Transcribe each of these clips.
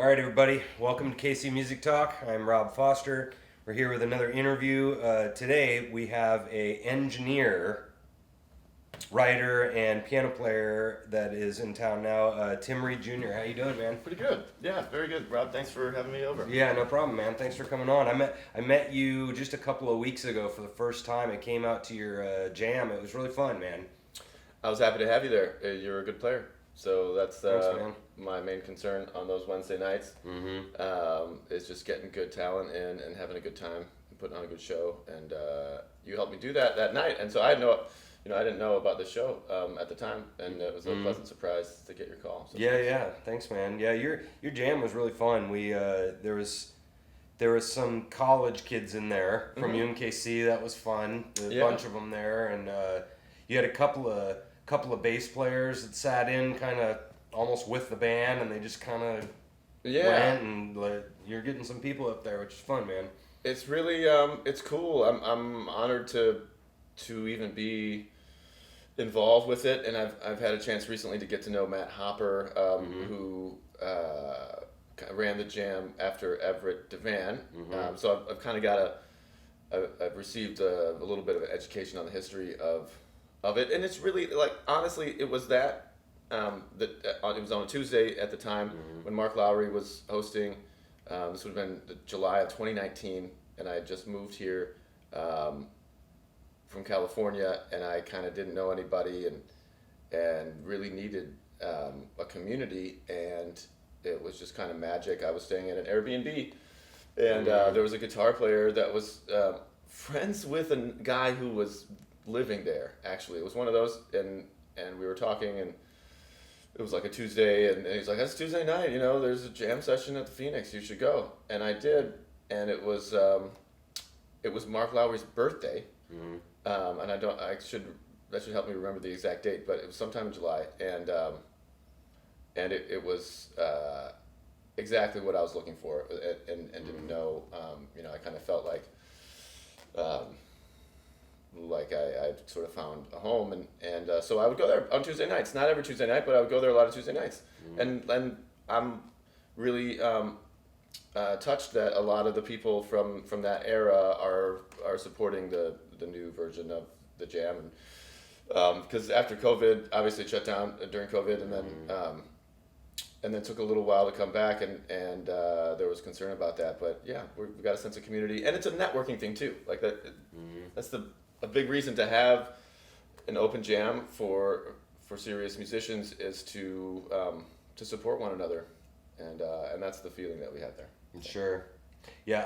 All right, everybody, welcome to KC Music Talk. I'm Rob Foster. We're here with another interview. Today we have a engineer, writer, and piano player that is in town now, Tim Reid Jr. How you doing, man? Pretty good. Yeah, very good, Rob. Thanks for having me over. Yeah, no problem, man. Thanks for coming on. I met you just a couple of weeks ago for the first time. I came out to your jam. It was really fun, man. I was happy to have you there. You're a good player. So that's Thanks, man. my main concern on those Wednesday nights. Is just getting good talent in and having a good time and putting on a good show. And you helped me do that night. And so I didn't know about the show at the time, and it was a pleasant surprise to get your call. So Yeah. Thanks, man. Yeah, your jam was really fun. We there was some college kids in there from UMKC. That was fun. There was a bunch of them there, and you had a couple of bass players that sat in kind of almost with the band, and they just kind of went, and you're getting some people up there, which is fun, man. It's really it's cool. I'm honored to even be involved with it, and I've had a chance recently to get to know Matt Hopper, who ran the jam after Everett DeVan. So I've kind of got I've received a little bit of an education on the history of it, and it's really, like, honestly, it was it was on a Tuesday at the time when Mark Lowry was hosting. This would have been July of 2019, and I had just moved here from California, and I kind of didn't know anybody, and really needed a community, and it was just kind of magic. I was staying at an Airbnb, and there was a guitar player that was friends with a guy who was living there. Actually, it was one of those, and we were talking, and it was like a Tuesday, and he's like, "It's Tuesday night, there's a jam session at the Phoenix. You should go." And I did, and it was Mark Lowry's birthday. And that should help me remember the exact date, but it was sometime in July, and it was exactly what I was looking for, and didn't know. I kind of felt like I sort of found a home, and so I would go there on Tuesday nights. Not every Tuesday night, but I would go there a lot of Tuesday nights, and I'm really touched that a lot of the people from that era are supporting the new version of the jam, because after COVID, obviously it shut down during COVID, and then took a little while to come back, and there was concern about that, but yeah, we've got a sense of community, and it's a networking thing too. Like that, that's a big reason to have an open jam for serious musicians is to support one another, and that's the feeling that we had there. Sure. Yeah,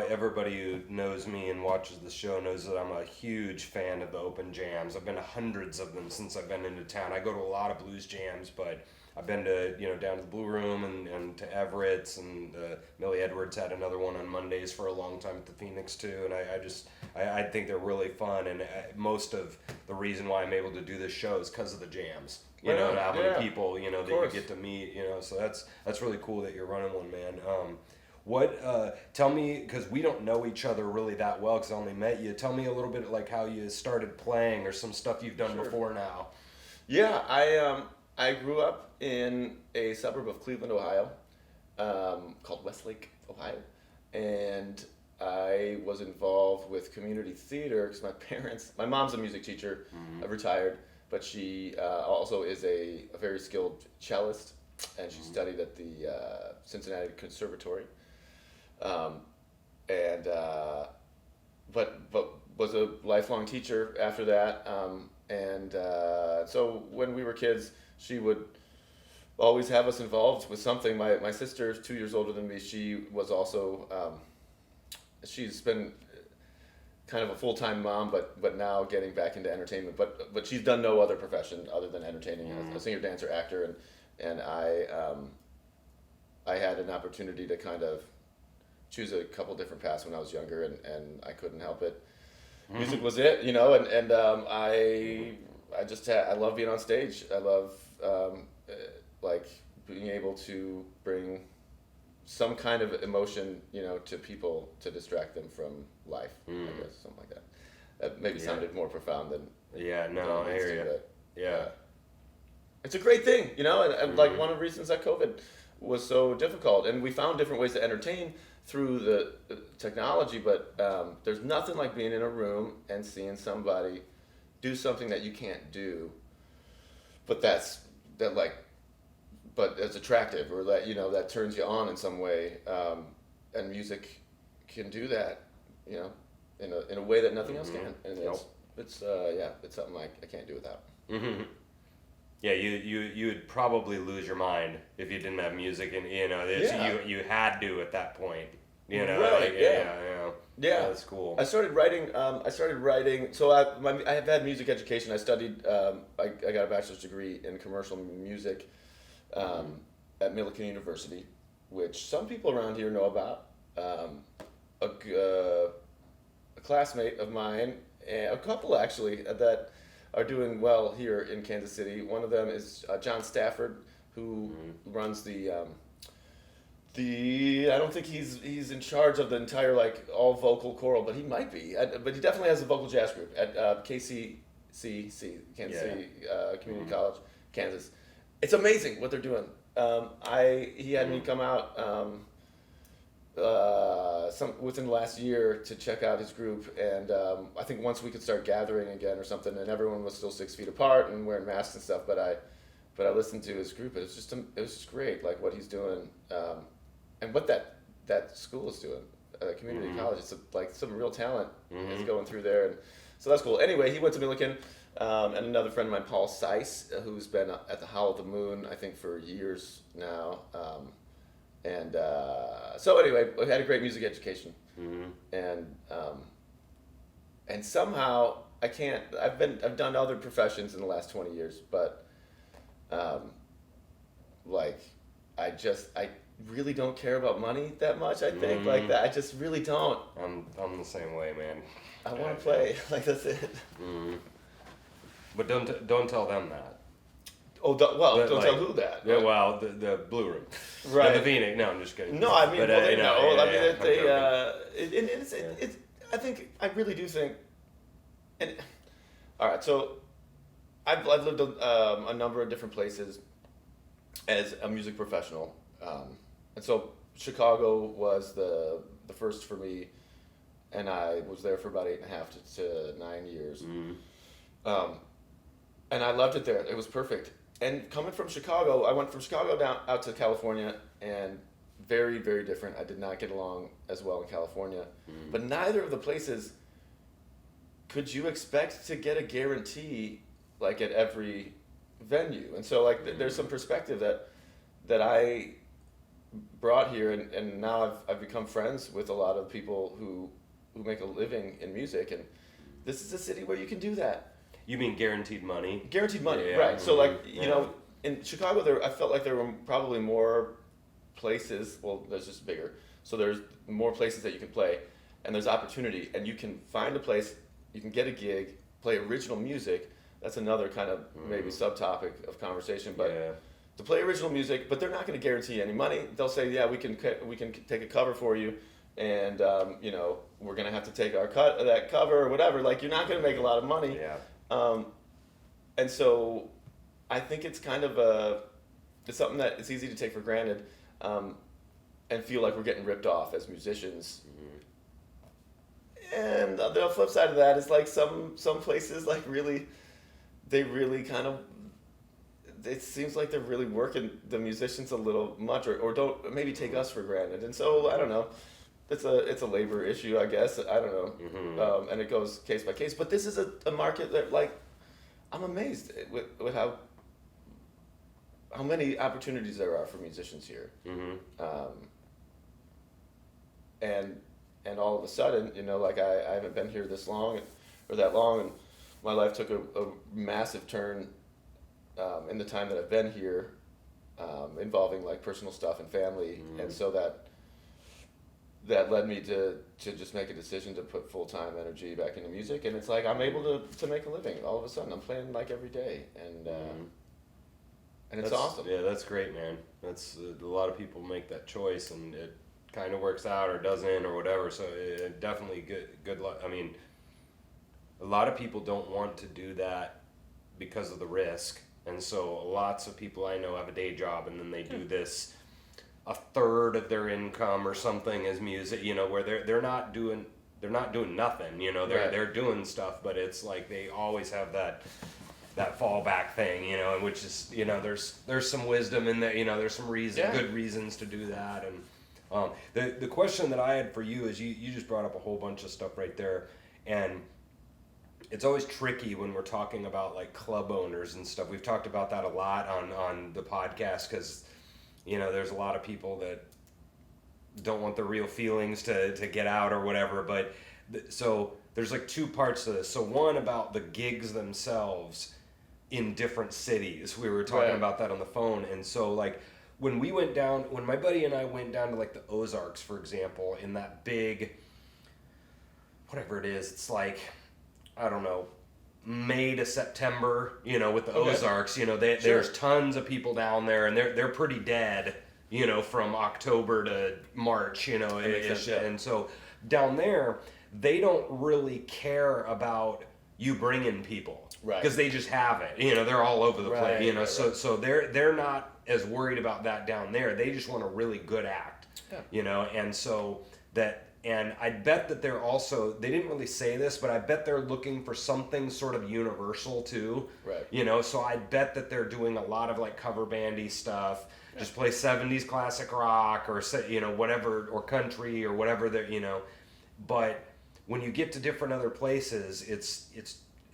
everybody who knows me and watches the show knows that I'm a huge fan of the open jams. I've been to hundreds of them since I've been into town. I go to a lot of blues jams, but I've been to, down to the Blue Room and to Everett's, and Millie Edwards had another one on Mondays for a long time at the Phoenix too, and I think they're really fun, and most of the reason why I'm able to do this show is because of the jams. And how many people, that you get to meet, so that's really cool that you're running one, man. Tell me, because we don't know each other really that well, because I only met you. Tell me a little bit like how you started playing, or some stuff you've done before now. Yeah, I grew up in a suburb of Cleveland, Ohio, called Westlake, Ohio, and I was involved with community theater because my mom's a music teacher, retired, but she also is a very skilled cellist, and she studied at the Cincinnati Conservatory. But was a lifelong teacher after that, so when we were kids, she would always have us involved with something. My sister's 2 years older than me. She was also she's been kind of a full-time mom, but now getting back into entertainment. But she's done no other profession other than entertaining, a singer, dancer, actor, and I had an opportunity to kind of choose a couple different paths when I was younger, and I couldn't help it. Music was it, and I love being on stage. I love like being able to bring some kind of emotion, to people to distract them from life. I guess something like that. That maybe sounded more profound than. Yeah, no, I hear you. Yeah. It's a great thing, and like one of the reasons that COVID was so difficult, and we found different ways to entertain through the technology. But there's nothing like being in a room and seeing somebody do something that you can't do, but but it's attractive, or that that turns you on in some way. And music can do that, in a way that nothing else can. And it's something like I can't do without. Mm-hmm. Yeah, you would probably lose your mind if you didn't have music, and you had to at that point. Right, yeah. That's cool. I started writing. So I have had music education. I studied. I got a bachelor's degree in commercial music at Millikan University, which some people around here know about. A classmate of mine, a couple actually, that are doing well here in Kansas City. One of them is John Stafford, who runs the. I don't think he's in charge of the entire all vocal choral, but he might be. But he definitely has a vocal jazz group at KCCC, Kansas City Community College, Kansas. It's amazing what they're doing. He had me come out within the last year to check out his group, and I think once we could start gathering again or something, and everyone was still 6 feet apart and wearing masks and stuff, but I listened to his group. It was just great, like what he's doing, and what that school is doing, community college. It's some real talent is going through there, and so that's cool. Anyway, he went to Millikan, and another friend of mine, Paul Seiss, who's been at the Howl of the Moon, I think, for years now. So anyway, I had a great music education, and somehow I can't. I've done other professions in the last 20 years, but I really don't care about money that much. I think like that. I just really don't. I'm the same way, man. I want to play. Like that's it. But don't tell them that. Oh, don't tell who that. Yeah, well, the Blue Room, right? The Phoenix. No, I'm just kidding. No, I mean, but, they know. I mean, I'm it's. I really do think. And all right, so I've lived a number of different places as a music professional, and so Chicago was the first for me, and I was there for about 8.5 to 9 years. And I loved it there. It was perfect. And coming from Chicago, I went from Chicago down out to California, and very, very different. I did not get along as well in California. But neither of the places could you expect to get a guarantee like at every venue. And so there's some perspective that I brought here, and now I've become friends with a lot of people who make a living in music, and this is a city where you can do that. You mean guaranteed money? Guaranteed money, right. So in Chicago, I felt like there were probably more places, well, there's just bigger, so there's more places that you can play, and there's opportunity, and you can find a place, you can get a gig, play original music. That's another kind of maybe subtopic of conversation, but to play original music, but they're not going to guarantee any money. They'll say, yeah, we can take a cover for you, and we're going to have to take our cut of that cover or whatever. Like, you're not going to make a lot of money. And so I think it's kind of it's something that it's easy to take for granted, and feel like we're getting ripped off as musicians. And the flip side of that is like some places they really kind of, it seems like they're really working the musicians a little much, or don't maybe take us for granted. And so I don't know. It's a labor issue, I guess. I don't know, and it goes case by case. But this is a market that I'm amazed with how many opportunities there are for musicians here. And all of a sudden, I haven't been here this long or that long, and my life took a massive turn in the time that I've been here, involving personal stuff and family, and so that led me to just make a decision to put full-time energy back into music, and it's like I'm able to make a living all of a sudden. I'm playing every day, and it's awesome. Yeah, that's great, man. That's a lot of people make that choice, and it kind of works out or doesn't or whatever. So it definitely good luck. I mean, a lot of people don't want to do that because of the risk, and so lots of people I know have a day job, and then they do this a third of their income or something as music, you know, where they're not doing nothing, you know, Right. they're doing stuff, but it's like they always have that fallback thing, you know, and which is, you know, there's some wisdom in that, you know, there's some good reasons to do that. And the question that I had for you is you just brought up a whole bunch of stuff right there, and it's always tricky when we're talking about like club owners and stuff. We've talked about that a lot on the podcast because, you know, there's a lot of people that don't want the real feelings to get out or whatever. But so there's like two parts to this. So one about the gigs themselves in different cities. We were talking about that on the phone. And so like when my buddy and I went down to like the Ozarks, for example, in that big, whatever it is, it's like, I don't know, May to September, you know, with the Ozarks, you know, there's tons of people down there, and they're pretty dead, you know, from October to March, you know, and so down there, they don't really care about you bringing people, right? Because they just have it, you know, they're all over the place, you know, so they're not as worried about that down there. They just want a really good act, you know, and so that. And I bet that they didn't really say this, but I bet they're looking for something sort of universal too. Right. You know, so I bet that they're doing a lot of like cover bandy stuff. Yeah. Just play 70s classic rock or, you know, whatever, or country or whatever they're, you know. But when you get to different other places, it's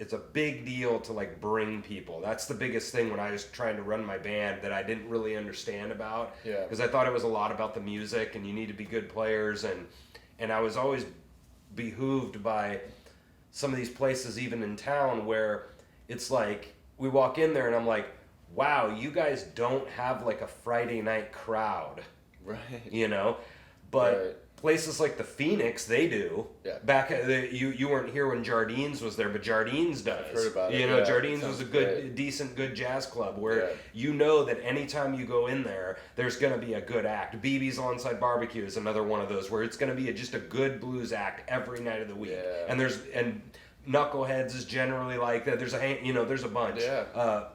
a big deal to like bring people. That's the biggest thing when I was trying to run my band that I didn't really understand about. Yeah. Because I thought it was a lot about the music and you need to be good players, and I was always behooved by some of these places, even in town, where it's like we walk in there and I'm like, wow, you guys don't have like a Friday night crowd. Right. You know? But places like the Phoenix, they do. Yeah. Back at you weren't here when Jardines was there, but Jardines does. I've heard about it. You know, Jardines was a good jazz club where you know that anytime you go in there, there's going to be a good act. BB's Onside Barbecue is another one of those where it's going to be just a good blues act every night of the week. Yeah. And Knuckleheads is generally like that. There's a bunch. Yeah.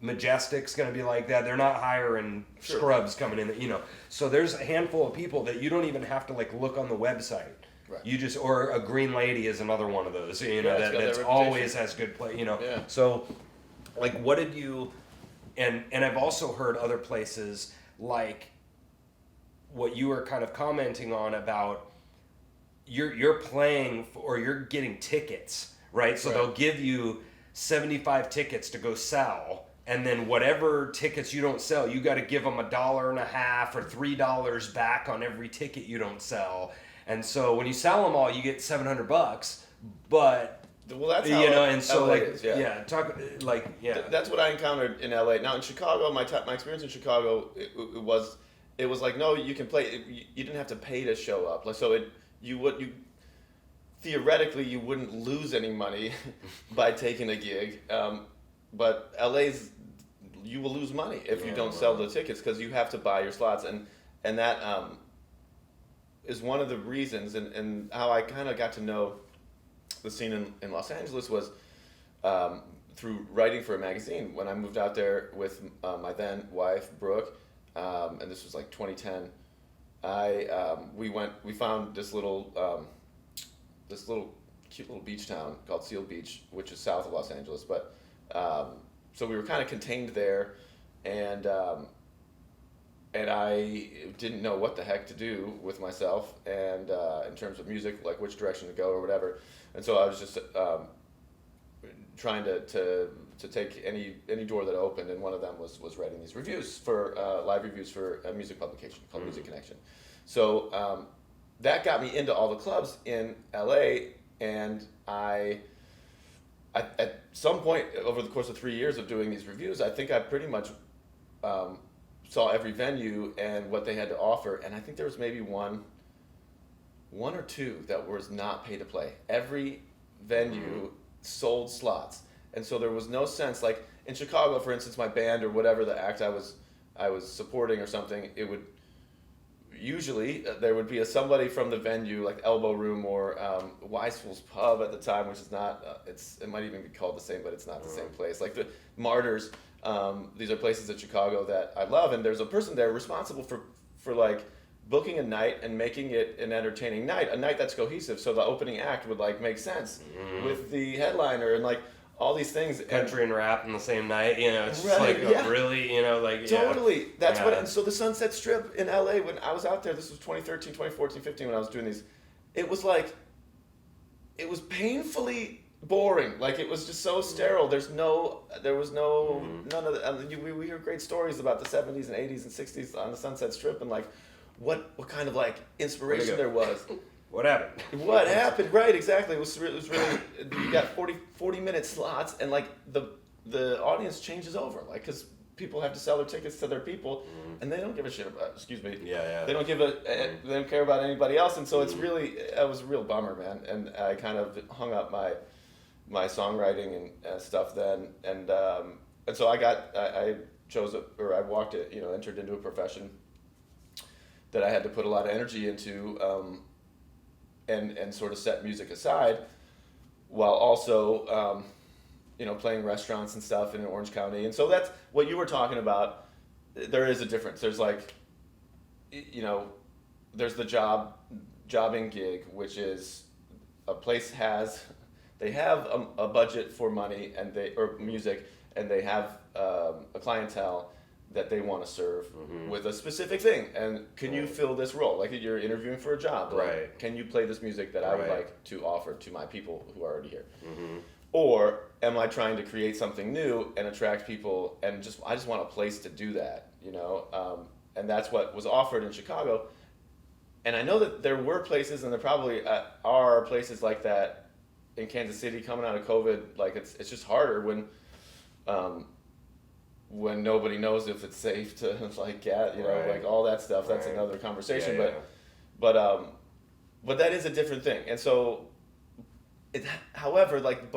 Majestic's going to be like that. They're not hiring scrubs coming in, you know. So there's a handful of people that you don't even have to like look on the website. Right. You just, or a Green Lady is another one of those, you know, that's always has good play, you know. Yeah. So like what did you, and I've also heard other places like what you were kind of commenting on about you're playing or you're getting tickets, right? So they'll give you 75 tickets to go sell. And then whatever tickets you don't sell, you got to give them $1.50 or $3 back on every ticket you don't sell. And so when you sell them all, you get $700. But that's how and so LA like is, that's what I encountered in LA. Now in Chicago, my experience in Chicago, it was like, no, you can play. You didn't have to pay to show up. Like so, theoretically you wouldn't lose any money by taking a gig. But LA's, you will lose money if you don't sell the tickets because you have to buy your slots, and that is one of the reasons, and how I kind of got to know the scene in Los Angeles was through writing for a magazine. When I moved out there with my then wife Brooke, and this was like 2010, we found this little cute little beach town called Seal Beach, which is south of Los Angeles, but. So we were kind of contained there, and I didn't know what the heck to do with myself, and in terms of music, like which direction to go or whatever. And so I was just trying to take any door that opened, and one of them was writing these reviews for live reviews for a music publication called Music Connection. So that got me into all the clubs in LA, and at some point over the course of 3 years of doing these reviews, I think I pretty much saw every venue and what they had to offer, and I think there was maybe one or two that was not pay to play. Every venue sold slots, and so there was no sense. Like in Chicago, for instance, my band or whatever the act I was supporting or something, it would usually there would be somebody from the venue, like Elbow Room or Weisfull's Pub at the time, which is not, it might even be called the same, but it's not the same place. Like the Martyrs, these are places in Chicago that I love, and there's a person there responsible for like booking a night and making it an entertaining night, a night that's cohesive. So the opening act would like make sense with the headliner and like all these things. Country and rap in the same night, you know, it's just Right, like yeah. really, you know, like Totally. That's Yeah. what. And so the Sunset Strip in LA, when I was out there, this was 2013, 2014, 15, when I was doing these, it was like, it was painfully boring. Like it was just so sterile. There was no, none of the, we hear great stories about the 70s and 80s and 60s on the Sunset Strip and like what kind of like inspiration there was. What happened? What happened? Right, exactly. It was really, you got 40 minute slots and like the audience changes over. Like, cause people have to sell their tickets to their people and they don't give a shit about, excuse me. Yeah. They don't they don't care about anybody else. And so it was a real bummer, man. And I kind of hung up my songwriting and stuff then. And so I chose I walked it, you know, entered into a profession that I had to put a lot of energy into, and sort of set music aside while also, you know, playing restaurants and stuff in Orange County. And so that's what you were talking about. There is a difference. There's like, you know, there's the jobbing gig, which is a place they have a budget for money or music, and they have a clientele that they want to serve with a specific thing. And can you fill this role? Like you're interviewing for a job. Like, Right. can you play this music that I would Right. like to offer to my people who are already here? Or am I trying to create something new and attract people and I just want a place to do that, you know? And that's what was offered in Chicago. And I know that there were places, and there probably are places like that in Kansas City coming out of COVID. Like it's just harder when nobody knows if it's safe to like you know, Right. like all that stuff. That's Right. another conversation. Yeah, But that is a different thing. And so, however, like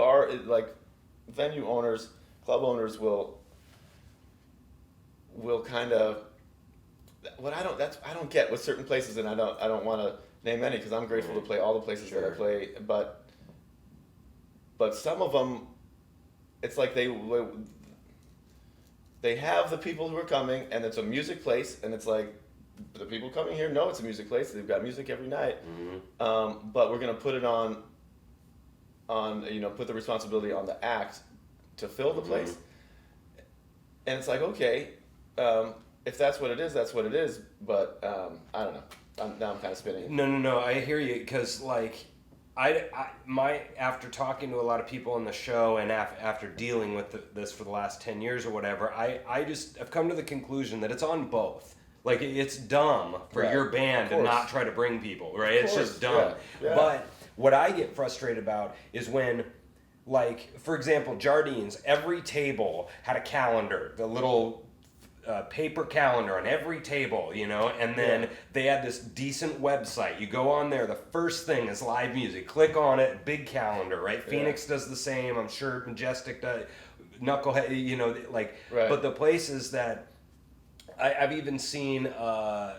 venue owners, club owners will kind of I don't get with certain places, and I don't want to name any because I'm grateful to play all the places that I Sure. play, but some of them, it's like they have the people who are coming, and it's a music place, and it's like the people coming here know it's a music place. They've got music every night, but we're gonna put it on you know, put the responsibility on the act to fill the place, and it's like, okay, if that's what it is, that's what it is. But I don't know. Now I'm kind of spinning. No. I hear you because like after talking to a lot of people on the show and after dealing with this for the last 10 years or whatever, I've come to the conclusion that it's on both. Like it's dumb for Right. your band to not try to bring people, right? It's just dumb. Yeah. But what I get frustrated about is when, like, for example, Jardines, every table had a calendar, the little paper calendar on every table, you know, and then they had this decent website. You go on there, the first thing is live music. Click on it, big calendar, right? Phoenix does the same. I'm sure Majestic does. Knucklehead, you know, like, Right. but the places that I've even seen the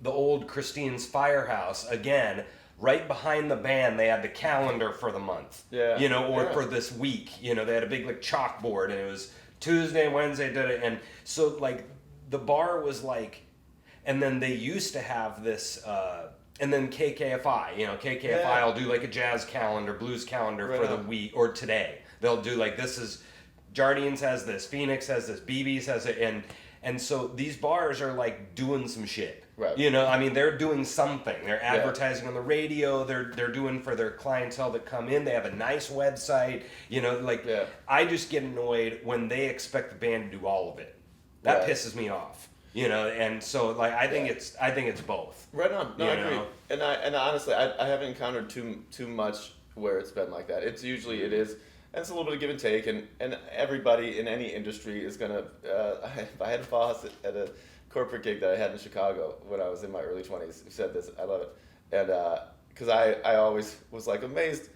old Christine's Firehouse again. Right behind the band, they had the calendar for the month. Yeah. You know, or Yeah. for this week. You know, they had a big like chalkboard, and it was Tuesday, Wednesday, and so like the bar was like, and then they used to have this, and then KKFI. You know, KKFI will do like a jazz calendar, blues calendar Right for the on. week or today. They'll do like this is, Jardines has this, Phoenix has this, BB's has it, and so these bars are like doing some shit. Right. You know, I mean, they're doing something. They're advertising on the radio. They're doing for their clientele that come in. They have a nice website. You know, like I just get annoyed when they expect the band to do all of it. That Right. pisses me off. You know, and so like I think it's both. Right on. No, You I agree. know? And honestly, I haven't encountered too much where it's been like that. It's usually it is, and it's a little bit of give and take. And everybody in any industry is gonna. I had a boss at a corporate gig that I had in Chicago when I was in my early 20s who said this. I love it, and because I always was like amazed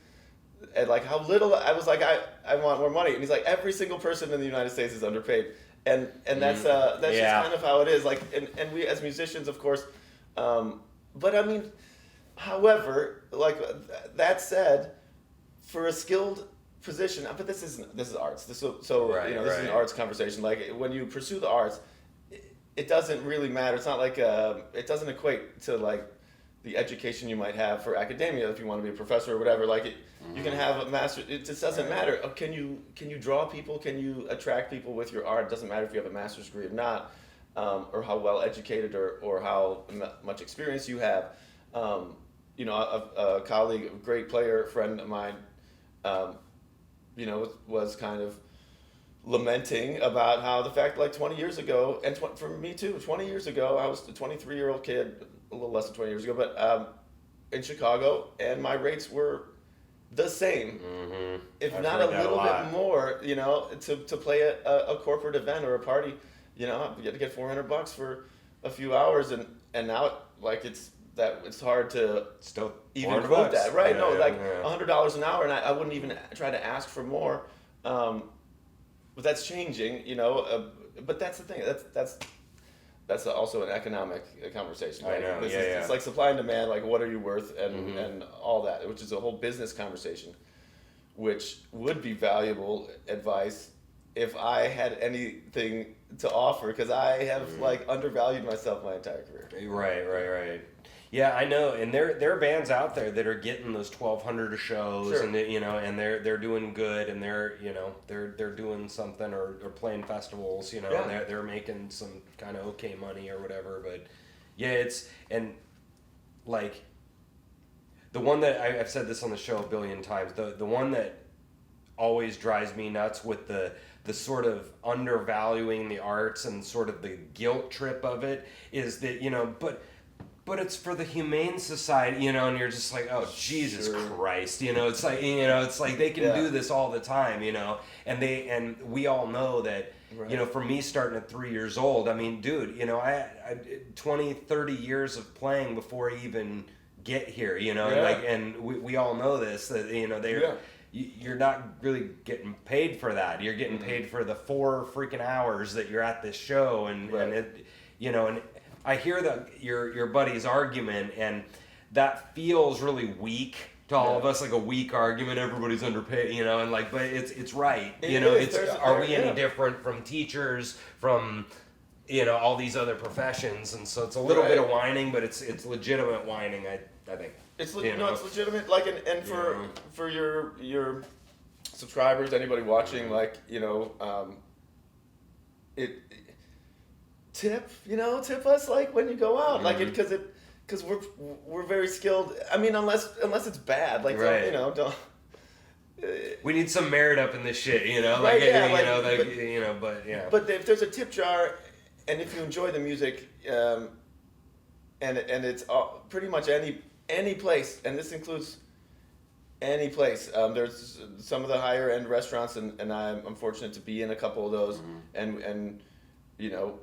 at like how little I was like I want more money, and he's like every single person in the United States is underpaid. And that's just kind of how it is. Like, and we as musicians, of course, but I mean, however, like that said, for a skilled position, but this is arts. This is an arts conversation. Like when you pursue the arts, it doesn't really matter. It's not like it doesn't equate to like the education you might have for academia if you want to be a professor or whatever. Like you can have a master. It just doesn't matter. Can you draw people? Can you attract people with your art? It doesn't matter if you have a master's degree or not, or how well educated or how much experience you have. You know, a colleague, a great player, friend of mine, you know, was kind of lamenting about how the fact like 20 years ago, and for me too, 20 years ago, I was a 23-year-old kid, a little less than 20 years ago, but in Chicago, and my rates were the same, if I've not a heard that little lot. bit more, you know, to play a corporate event or a party, you know, you had to get $400 for a few hours, and now like it's hard to Still even $400 quote that, right? Yeah, No, yeah, like yeah. $100 an hour, and I wouldn't even try to ask for more. But that's changing, you know. But that's the thing. That's also an economic conversation. I Right? know, yeah. It's like supply and demand. Like, what are you worth, and all that, which is a whole business conversation, which would be valuable advice if I had anything to offer, because I have like undervalued myself my entire career. Right. Yeah, I know, and there are bands out there that are getting those 1,200 shows, Sure. and you know, and they're doing good, and they're doing something or playing festivals, you know, Yeah. and they're making some kind of okay money or whatever. But yeah, it's and like the one that I've said this on the show a billion times. The one that always drives me nuts with the sort of undervaluing the arts and sort of the guilt trip of it is that, you know, but it's for the Humane Society, you know, and you're just like, oh, Jesus Sure. Christ, you know, it's like they can Yeah. do this all the time, you know, and we all know that, Right. you know, for me starting at 3 years old, I mean, dude, you know, I 20, 30 years of playing before I even get here, you know, Yeah. like, and we all know this, that, you know, Yeah. you're not really getting paid for that. You're getting paid for the 4 freaking hours that you're at this show, and Right. it, you know, and I hear your buddy's argument, and that feels really weak to all of Yeah. us, like a weak argument. Everybody's underpaid, you know, and like, but it's right, It you know. is. It's There's- are we any yeah. different from teachers, from, you know, all these other professions? And so it's a little bit Right. of whining, but it's legitimate whining. I think. It's You know? it's legitimate. Like, and Yeah. for your subscribers, anybody watching, like, you know, it tip us like when you go out, like it because we're very skilled. I mean, unless it's bad, like, Right. don't, you know, don't. We need some merit up in this shit, you know, Right, like, yeah, you like, know, like, but- you know, but yeah. But if there's a tip jar, and if you enjoy the music, and it's pretty much any place, and this includes any place. There's some of the higher end restaurants, and I'm fortunate to be in a couple of those, and you know,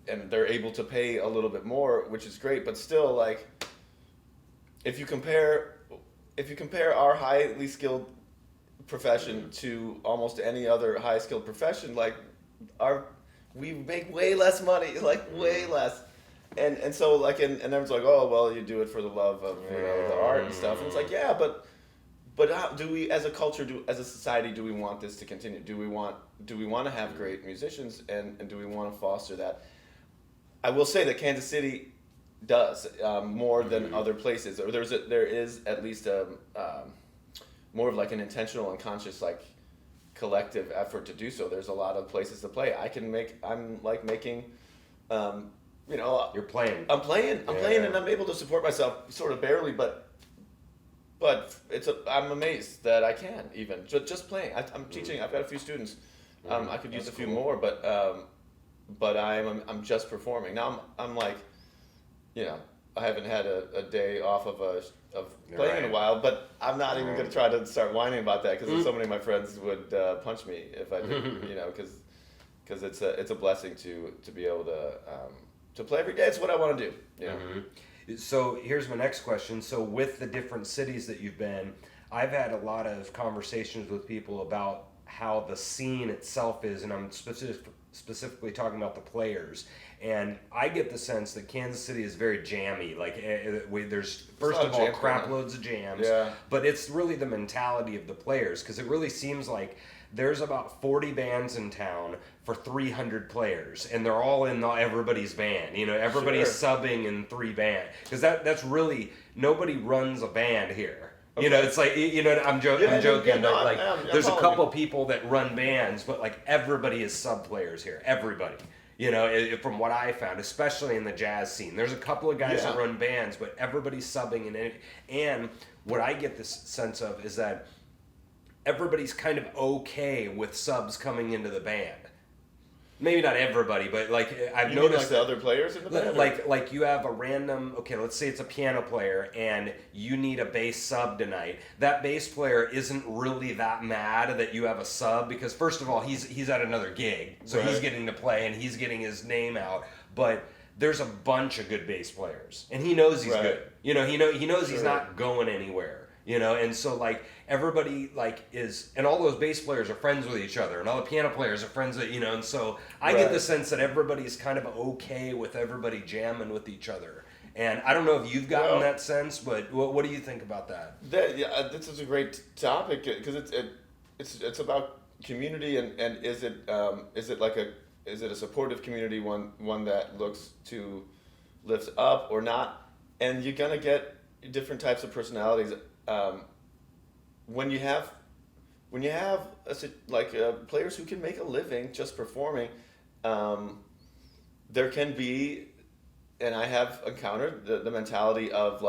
and they're able to pay a little bit more, which is great. But still, like, if you compare our highly skilled profession to almost any other high skilled profession, like we make way less money, like way less. And so like and everyone's like, oh well, you do it for the love of, you know, the art and stuff. And it's like, yeah, but how do we, as a culture, as a society, do we want this to continue? Do we want to have great musicians, and do we want to foster that? I will say that Kansas City does more than other places, or there is at least more of like an intentional and conscious, like, collective effort to do so. There's a lot of places to play. I'm like making, you know, You're playing. I'm playing, Yeah. and I'm able to support myself sort of barely, but I'm amazed that I can even just playing. I'm teaching. I've got a few students. I could use That's a few cool. more, but I'm just performing now. I'm like, you know, I haven't had a day off of playing in a Right. while, but I'm not even going to try to start whining about that, because Mm. so many of my friends would punch me if I did, you know, because it's a blessing to be able to play every day. It's what I want to do. You know? So here's my next question. So with the different cities that you've been, I've had a lot of conversations with people about how the scene itself is, and I'm specifically talking about the players. And I get the sense that Kansas City is very jammy. Like, there's first lot of of all jams crap going on. loads of jams, Yeah. but it's really the mentality of the players, because it really seems like there's about 40 bands in town for 300 players, and they're all in everybody's band. Everybody's subbing in 3 bands, because that's really, nobody runs a band here. Okay. It's like, I'm joking. There's a couple people that run bands, but like everybody is sub players here. Everybody. From what I found, especially in the jazz scene, there's a couple of guys that run bands, but everybody's subbing in it. And what I get this sense of is that everybody's kind of okay with subs coming into the band. Maybe not everybody, but like I've noticed like the other players in the band. Like you have a random, okay, let's say it's a piano player and you need a bass sub tonight. That bass player isn't really that mad that you have a sub, because first of all, he's at another gig, so he's getting to play and he's getting his name out. But there's a bunch of good bass players, and he knows he's good. He knows he's not going anywhere. And so like everybody and all those bass players are friends with each other, and all the piano players are friends with, and so I get the sense that everybody's kind of okay with everybody jamming with each other. And I don't know if you've gotten that sense, but what do you think about that? This is a great topic, because it's about community, and is it a supportive community, one that looks to lift up or not? And you're gonna get different types of personalities. When you have players who can make a living just performing, there can be, and I have encountered the mentality of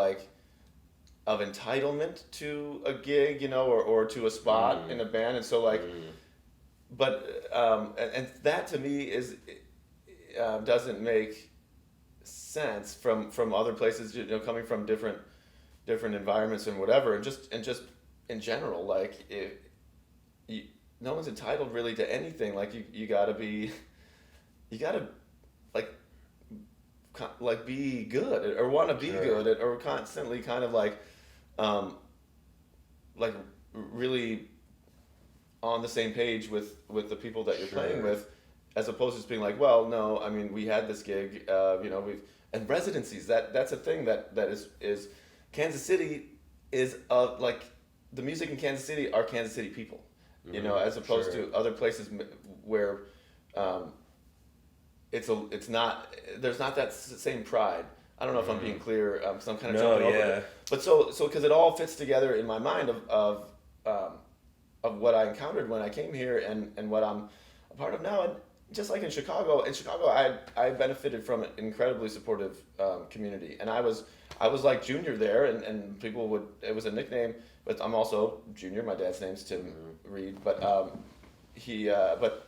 entitlement to a gig, or to a spot in a band, and so but and that to me doesn't make sense from other places, coming from different environments and whatever, and just in general, no one's entitled really to anything. You gotta be good, or want to be good, or constantly kind of really on the same page with the people that you're playing with, as opposed to just being like, well, no, I mean, we had this gig, and residencies, that's a thing that is Kansas City is the music in Kansas City are Kansas City people, as opposed to other places where there's not that same pride. I don't know if I'm being clear, because I'm kind of jumping over it. But so because it all fits together in my mind of what I encountered when I came here, and what I'm a part of now. And just like in Chicago, I benefited from an incredibly supportive community, and I was like junior there, and people it was a nickname, but I'm also junior. My dad's name's Tim Reid, but but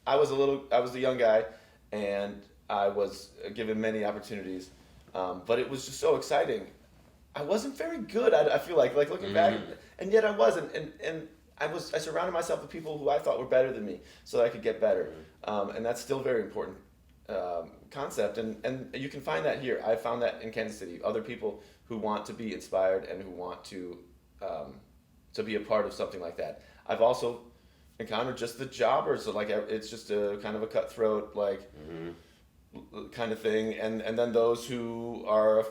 I was the young guy, and I was given many opportunities, but it was just so exciting. I wasn't very good. I feel like looking back, and yet I wasn't, and I surrounded myself with people who I thought were better than me, so that I could get better, and that's still very important concept, and you can find that here. I found that in Kansas City. Other people who want to be inspired and who want to be a part of something like that. I've also encountered just the jobbers, so it's just a kind of a cutthroat kind of thing, and then those who are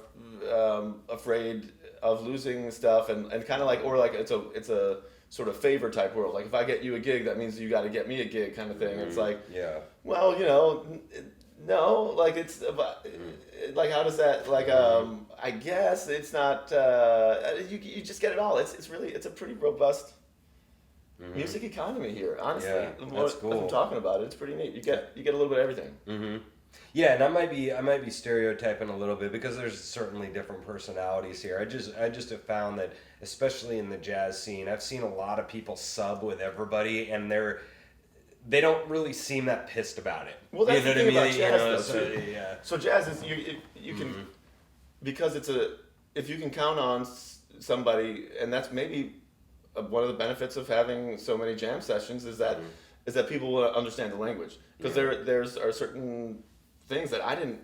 afraid of losing stuff, and kind of it's a sort of favor type world. Like, if I get you a gig, that means you got to get me a gig, kind of thing. It's well, no, it's about, how does that, I guess it's not, you just get it all. It's a pretty robust music economy here, honestly. That's cool. As I'm talking about it, it's pretty neat. You get a little bit of everything. Yeah, and I might be stereotyping a little bit, because there's certainly different personalities here. I just have found that, especially in the jazz scene, I've seen a lot of people sub with everybody, and they don't really seem that pissed about it. Well, that's the thing about jazz, though, too. Yeah. So jazz is you can, because if you can count on somebody, and that's maybe one of the benefits of having so many jam sessions, is that people will understand the language, because there's certain things that I didn't,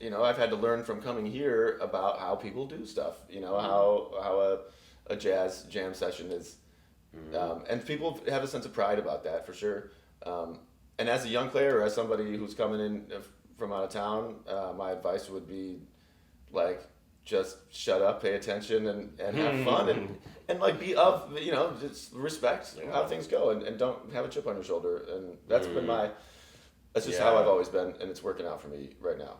I've had to learn from coming here about how people do stuff, how a jazz jam session is, and people have a sense of pride about that, for sure. And as a young player, or as somebody who's coming in from out of town, my advice would be just shut up, pay attention, and have fun, and like be of, just respect how things go, and don't have a chip on your shoulder. And that's been that's just how I've always been, and it's working out for me right now.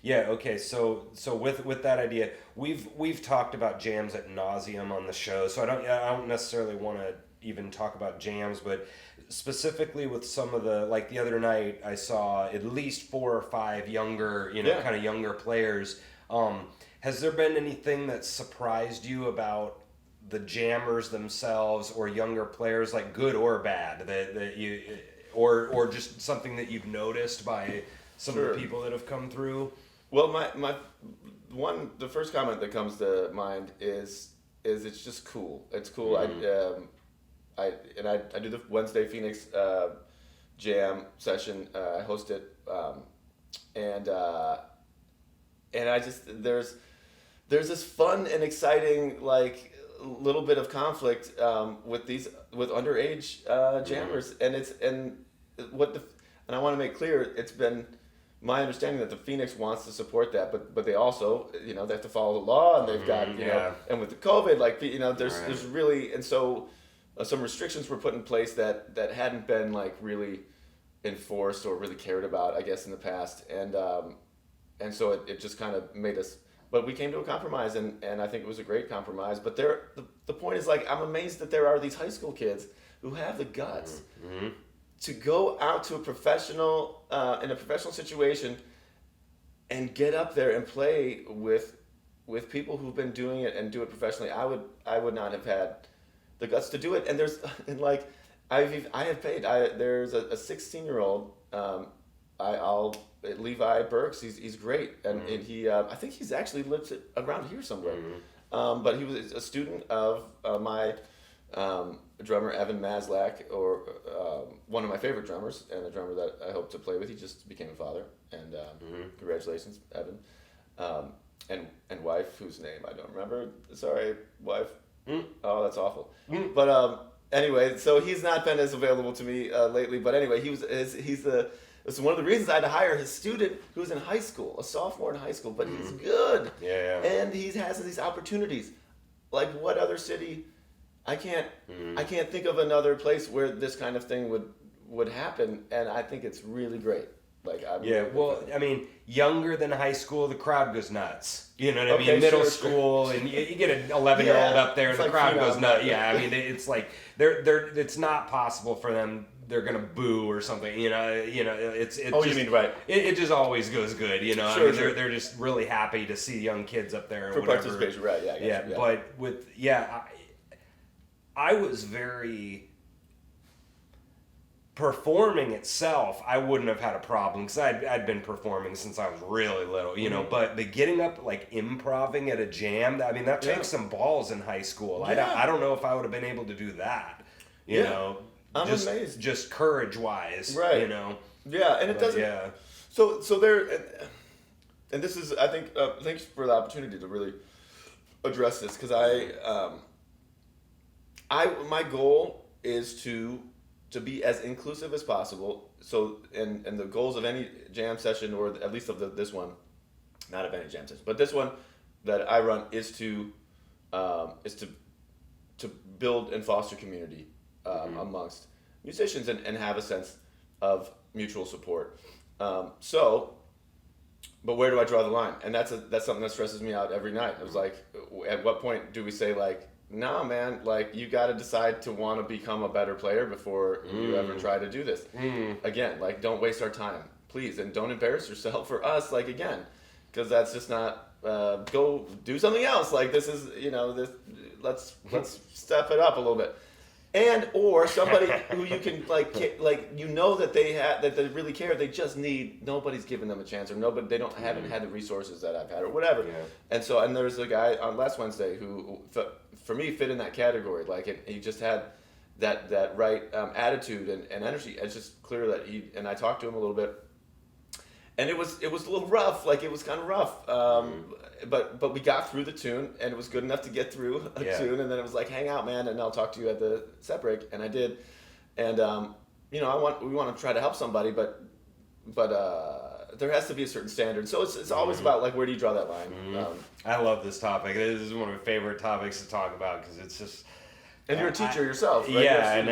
Yeah. Okay. So with that idea, we've talked about jams at nauseum on the show. So I don't necessarily want to even talk about jams, but specifically with some of the, like the other night, I saw at least 4 or 5 younger, kind of younger players. Has there been anything that surprised you about the jammers themselves or younger players, like good or bad, that you, or just something that you've noticed by some of the people that have come through? Well, the first comment that comes to mind is it's just cool. It's cool. I do the Wednesday Phoenix jam session. I host it, and I just there's this fun and exciting, like, little bit of conflict with underage jammers, and I want to make clear, it's been my understanding that the Phoenix wants to support that, but they also, they have to follow the law, and they've got, and with the COVID, like, there's really, and so some restrictions were put in place that hadn't been, like, really enforced or really cared about, I guess, in the past, and so it just kind of made us, but we came to a compromise, and I think it was a great compromise. But the point is, like, I'm amazed that there are these high school kids who have the guts to go out to a professional, in a professional situation, and get up there and play with people who've been doing it and do it professionally. I would not have had the guts to do it. And I have paid. There's a 16-year-old. Levi Burks. He's great, and he I think he's actually lives around here somewhere. But he was a student of my drummer Evan Maslak, or one of my favorite drummers, and a drummer that I hope to play with. He just became a father, and congratulations, Evan, and wife, whose name I don't remember. Sorry, wife. Oh, that's awful. But anyway, so he's not been as available to me lately. But anyway, it's one of the reasons I had to hire his student who's in high school, a sophomore in high school, but he's good. Yeah. And he has these opportunities. Like, what other city? I can't think of another place where this kind of thing would happen, and I think it's really great. Like, I mean, younger than high school, the crowd goes nuts. You know what I mean? Middle school, and you get an 11-year-old up there, and the crowd goes nuts. Yeah, I mean, it's like it's not possible for them. They're gonna boo or something, It's you mean right? It just always goes good, They're just really happy to see young kids up there for whatever. Participation, right? Yeah. But I was very performing itself. I wouldn't have had a problem because I'd been performing since I was really little, But the getting up, like, improving at a jam, I mean, that takes some balls in high school. Yeah. I don't know if I would have been able to do that, you know. I'm amazed. Just courage-wise, right? Yeah, and it doesn't. Yeah. So there, and this is, I think. Thanks for the opportunity to really address this, because my goal is to be as inclusive as possible. So, and the goals of any jam session, or at least of this one, not of any jam session, but this one that I run, is to build and foster community. Amongst musicians, and have a sense of mutual support. But where do I draw the line? And that's something that stresses me out every night. It was like, at what point do we say, like, no, man, like, you got to decide to want to become a better player before you ever try to do this. Again, like, don't waste our time, please, and don't embarrass yourself for us, like, again, because that's just not. Go do something else. Like, this is, this. Let's step it up a little bit. And or somebody who you can that they really care. They just need, nobody's giving them a chance, or they haven't had the resources that I've had, or whatever. Yeah. And so, and there's a guy on last Wednesday who for me fit in that category. Like, he just had that right attitude and energy. It's just clear that and I talked to him a little bit, and it was a little rough. Like, it was kind of rough. But we got through the tune, and it was good enough to get through a tune, and then it was like, hang out, man, and I'll talk to you at the set break, and I did. And we want to try to help somebody, but there has to be a certain standard. So it's always about like where do you draw that line? I love this topic. This is one of my favorite topics to talk about because it's just. And you're a teacher yourself, right? Yeah, and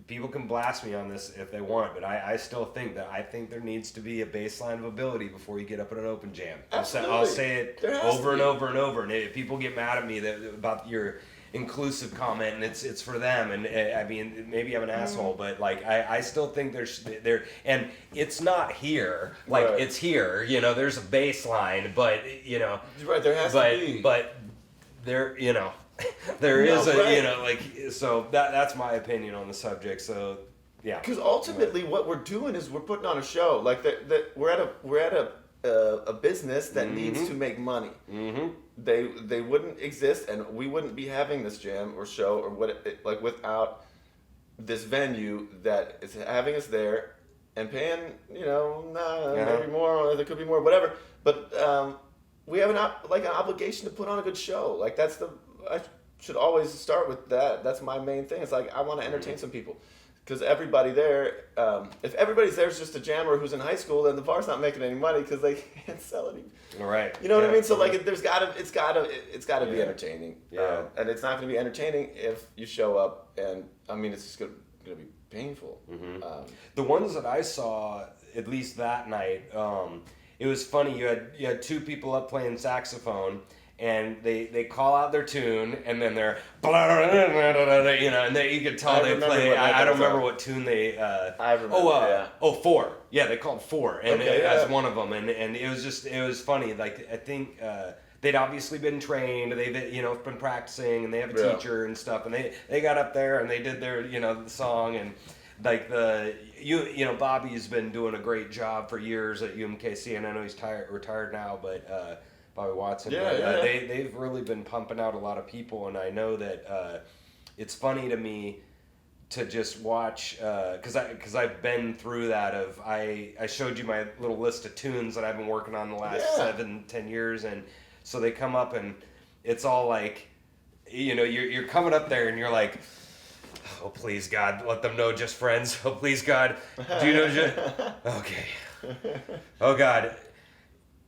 people can blast me on this if they want, but I still think there needs to be a baseline of ability before you get up at an open jam. Absolutely. I'll say it over and over and over, and if people get mad at me about your inclusive comment, and it's for them, and I mean maybe I'm an asshole, but like I still think there and it's not here, like right. it's here. You know, there's a baseline, but you know, right, there has to be, but there, you know. There is right. So that's my opinion on the subject. So yeah, because ultimately what we're doing is we're putting on a show. Like that we're at a business that needs to make money. They wouldn't exist, and we wouldn't be having this jam or show or without this venue that is having us there and paying maybe more, or there could be more, whatever. But we have an obligation to put on a good show. Like I should always start with that. That's my main thing. It's like I want to entertain some people, because everybody there. If everybody's there is just a jammer who's in high school, then the bar's not making any money because they can't sell any. All right. You know what I mean? So like, it's gotta be entertaining. Yeah. And it's not going to be entertaining if you show up, and I mean it's just going to be painful. The ones that I saw, at least that night, it was funny. You had two people up playing saxophone. And they call out their tune, and then they're, and you could tell they play. I don't remember what tune they. I remember. Four. Yeah, they called Four, and as one of them, and it was funny. Like I think they'd obviously been trained. They've been practicing, and they have a teacher and stuff. And they got up there and they did their the song, and like Bobby's been doing a great job for years at UMKC, and I know he's retired now, but. Bobby Watson. They've really been pumping out a lot of people, and I know that it's funny to me to just watch because I've been through that. I showed you my little list of tunes that I've been working on the last 7-10 years, and so they come up and it's all like, you're coming up there and you're like, oh please God, let them know just friends. Oh please God, do you know just okay? Oh God.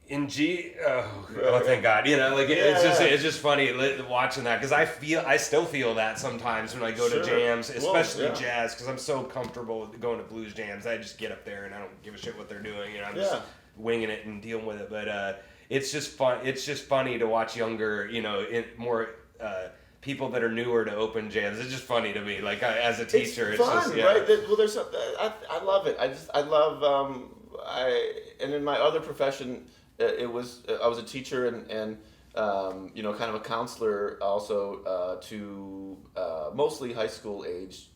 In G, oh thank God, it's just funny watching that, because I still feel that sometimes when I go to jams, especially jazz, because I'm so comfortable with going to blues jams. I just get up there and I don't give a shit what they're doing, I'm just winging it and dealing with it. But it's just fun. It's just funny to watch younger, more people that are newer to open jams. It's just funny to me, like as a teacher. It's fun, just, right? Well, there's I love it. I love and in my other profession. I was a teacher and kind of a counselor also to mostly high school age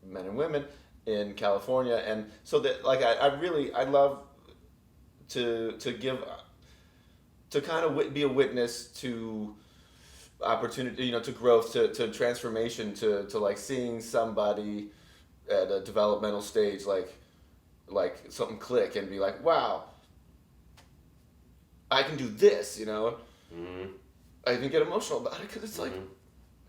men and women in California, and so that like I love to give to kind of be a witness to opportunity, to growth, to transformation, to like seeing somebody at a developmental stage like something click and be like, wow, I can do this, I even get emotional about it because it's like,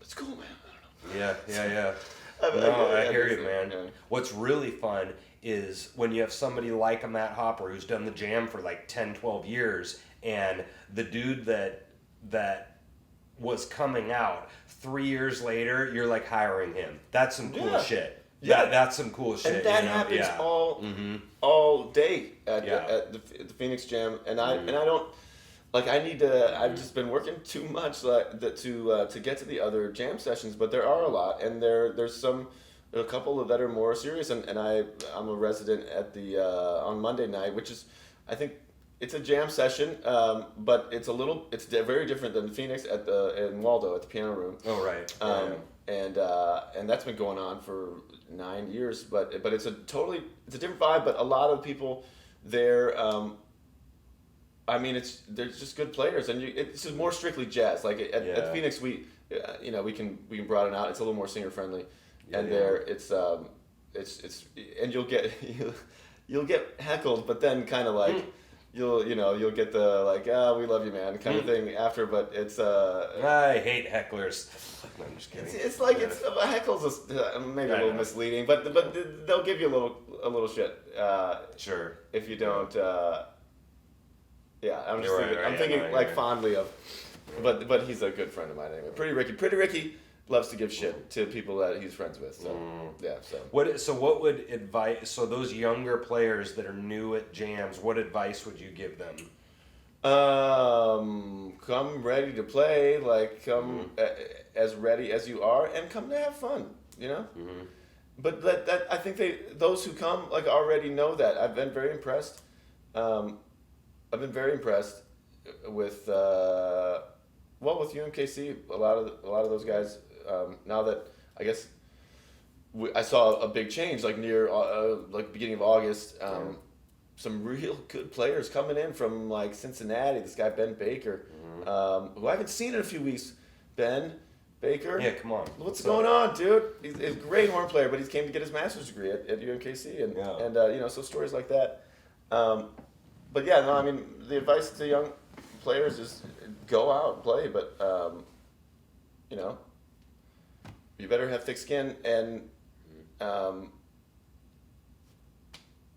it's cool, man. I don't know. Yeah. I hear you, man. Yeah. What's really fun is when you have somebody like a Matt Hopper who's done the jam for like 10, 12 years, and the dude that was coming out 3 years later, you're like hiring him. That's some cool shit. Yeah, that's some cool shit. And that happens all day at the Phoenix Jam, and I don't like. I need to. I've just been working too much to get to the other jam sessions, but there are a lot, and there's a couple that are more serious, and I'm a resident at the on Monday night, which is, I think it's a jam session, but it's very different than Phoenix in Waldo at the Piano Room. Oh right. And that's been going on for 9 years, but it's a different vibe. But a lot of people there, they're just good players, and it's just more strictly jazz. Like at Phoenix, we can broaden out. It's a little more singer friendly, there it's and you'll get heckled, but then kind of like. You'll get the like, we love you, man, kind of thing after, but it's I hate hecklers. I'm just kidding. It's like a heckle's maybe a little misleading, but they'll give you a little a little shit. Sure. If you don't, yeah, I'm just You're thinking, right, I'm yeah, thinking no, you're like right. fondly of, but he's a good friend of mine anyway. Pretty Ricky loves to give shit to people that he's friends with. So yeah, so. What would advice? So those younger players that are new at jams, what advice would you give them? Come ready to play, like come as ready as you are, and come to have fun. You know. Mm-hmm. But that I think those who come like already know that. I've been very impressed. I've been very impressed with with UMKC. A lot of those guys. Now that I guess I saw a big change like near like beginning of August. Some real good players coming in from like Cincinnati. This guy Ben Baker, who I haven't seen in a few weeks. Ben Baker. Yeah, come on. What's going on, dude? He's a great horn player, but he's came to get his master's degree at UMKC, and so stories like that. But yeah, no, I mean the advice to young players is go out and play, but you better have thick skin and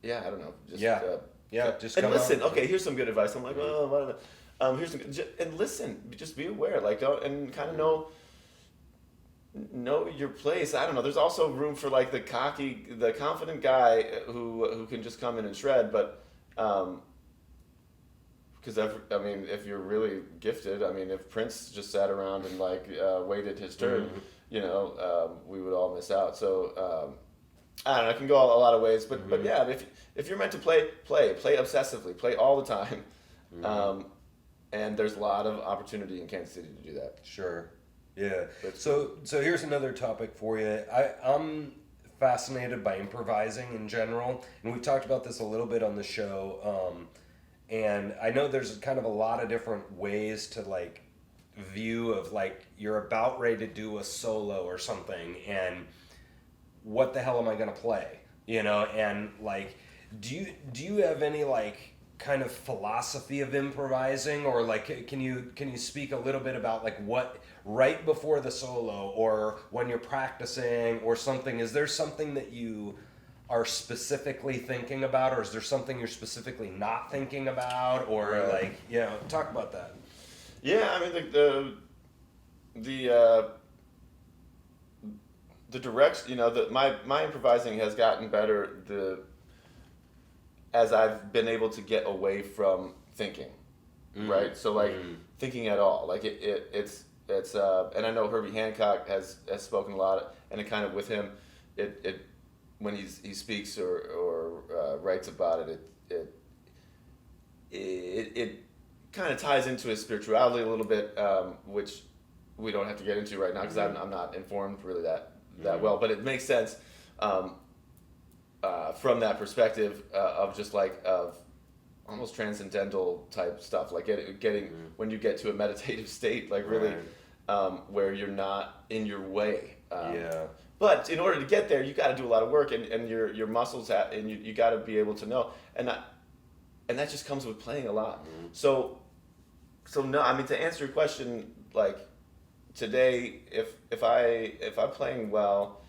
yeah, I don't know. Just, just and come listen. out. Okay, here's some good advice. I'm like, oh, what? Here's some and listen. Just be aware, like, and kind of know your place. I don't know. There's also room for like the confident guy who can just come in and shred. But because if you're really gifted, if Prince just sat around and like waited his turn, we would all miss out. So. I don't know. It can go a lot of ways, but yeah, if you're meant to play obsessively, play all the time, and there's a lot of opportunity in Kansas City to do that. Sure, yeah. So here's another topic for you. I'm fascinated by improvising in general, and we've talked about this a little bit on the show. And I know there's kind of a lot of different ways to like view of like you're about ready to do a solo or something, and what the hell am I gonna play? And like, do you have any like kind of philosophy of improvising, or like can you speak a little bit about like what right before the solo or when you're practicing or something? Is there something that you are specifically thinking about, or is there something you're specifically not thinking about, or talk about that. Yeah, I mean the direction, my improvising has gotten better as I've been able to get away from thinking, right? So like thinking at all, like it's and I know Herbie Hancock has spoken a lot, and it kind of with him, it when he speaks or writes about it kind of ties into his spirituality a little bit, which we don't have to get into right now because I'm not informed really that well, but it makes sense from that perspective of just like of almost transcendental type stuff, like getting when you get to a meditative state, like really where you're not in your way. But in order to get there, you got to do a lot of work, and your muscles and you got to be able to know, and that just comes with playing a lot. So no, I mean to answer your question, like. Today, if I'm playing well,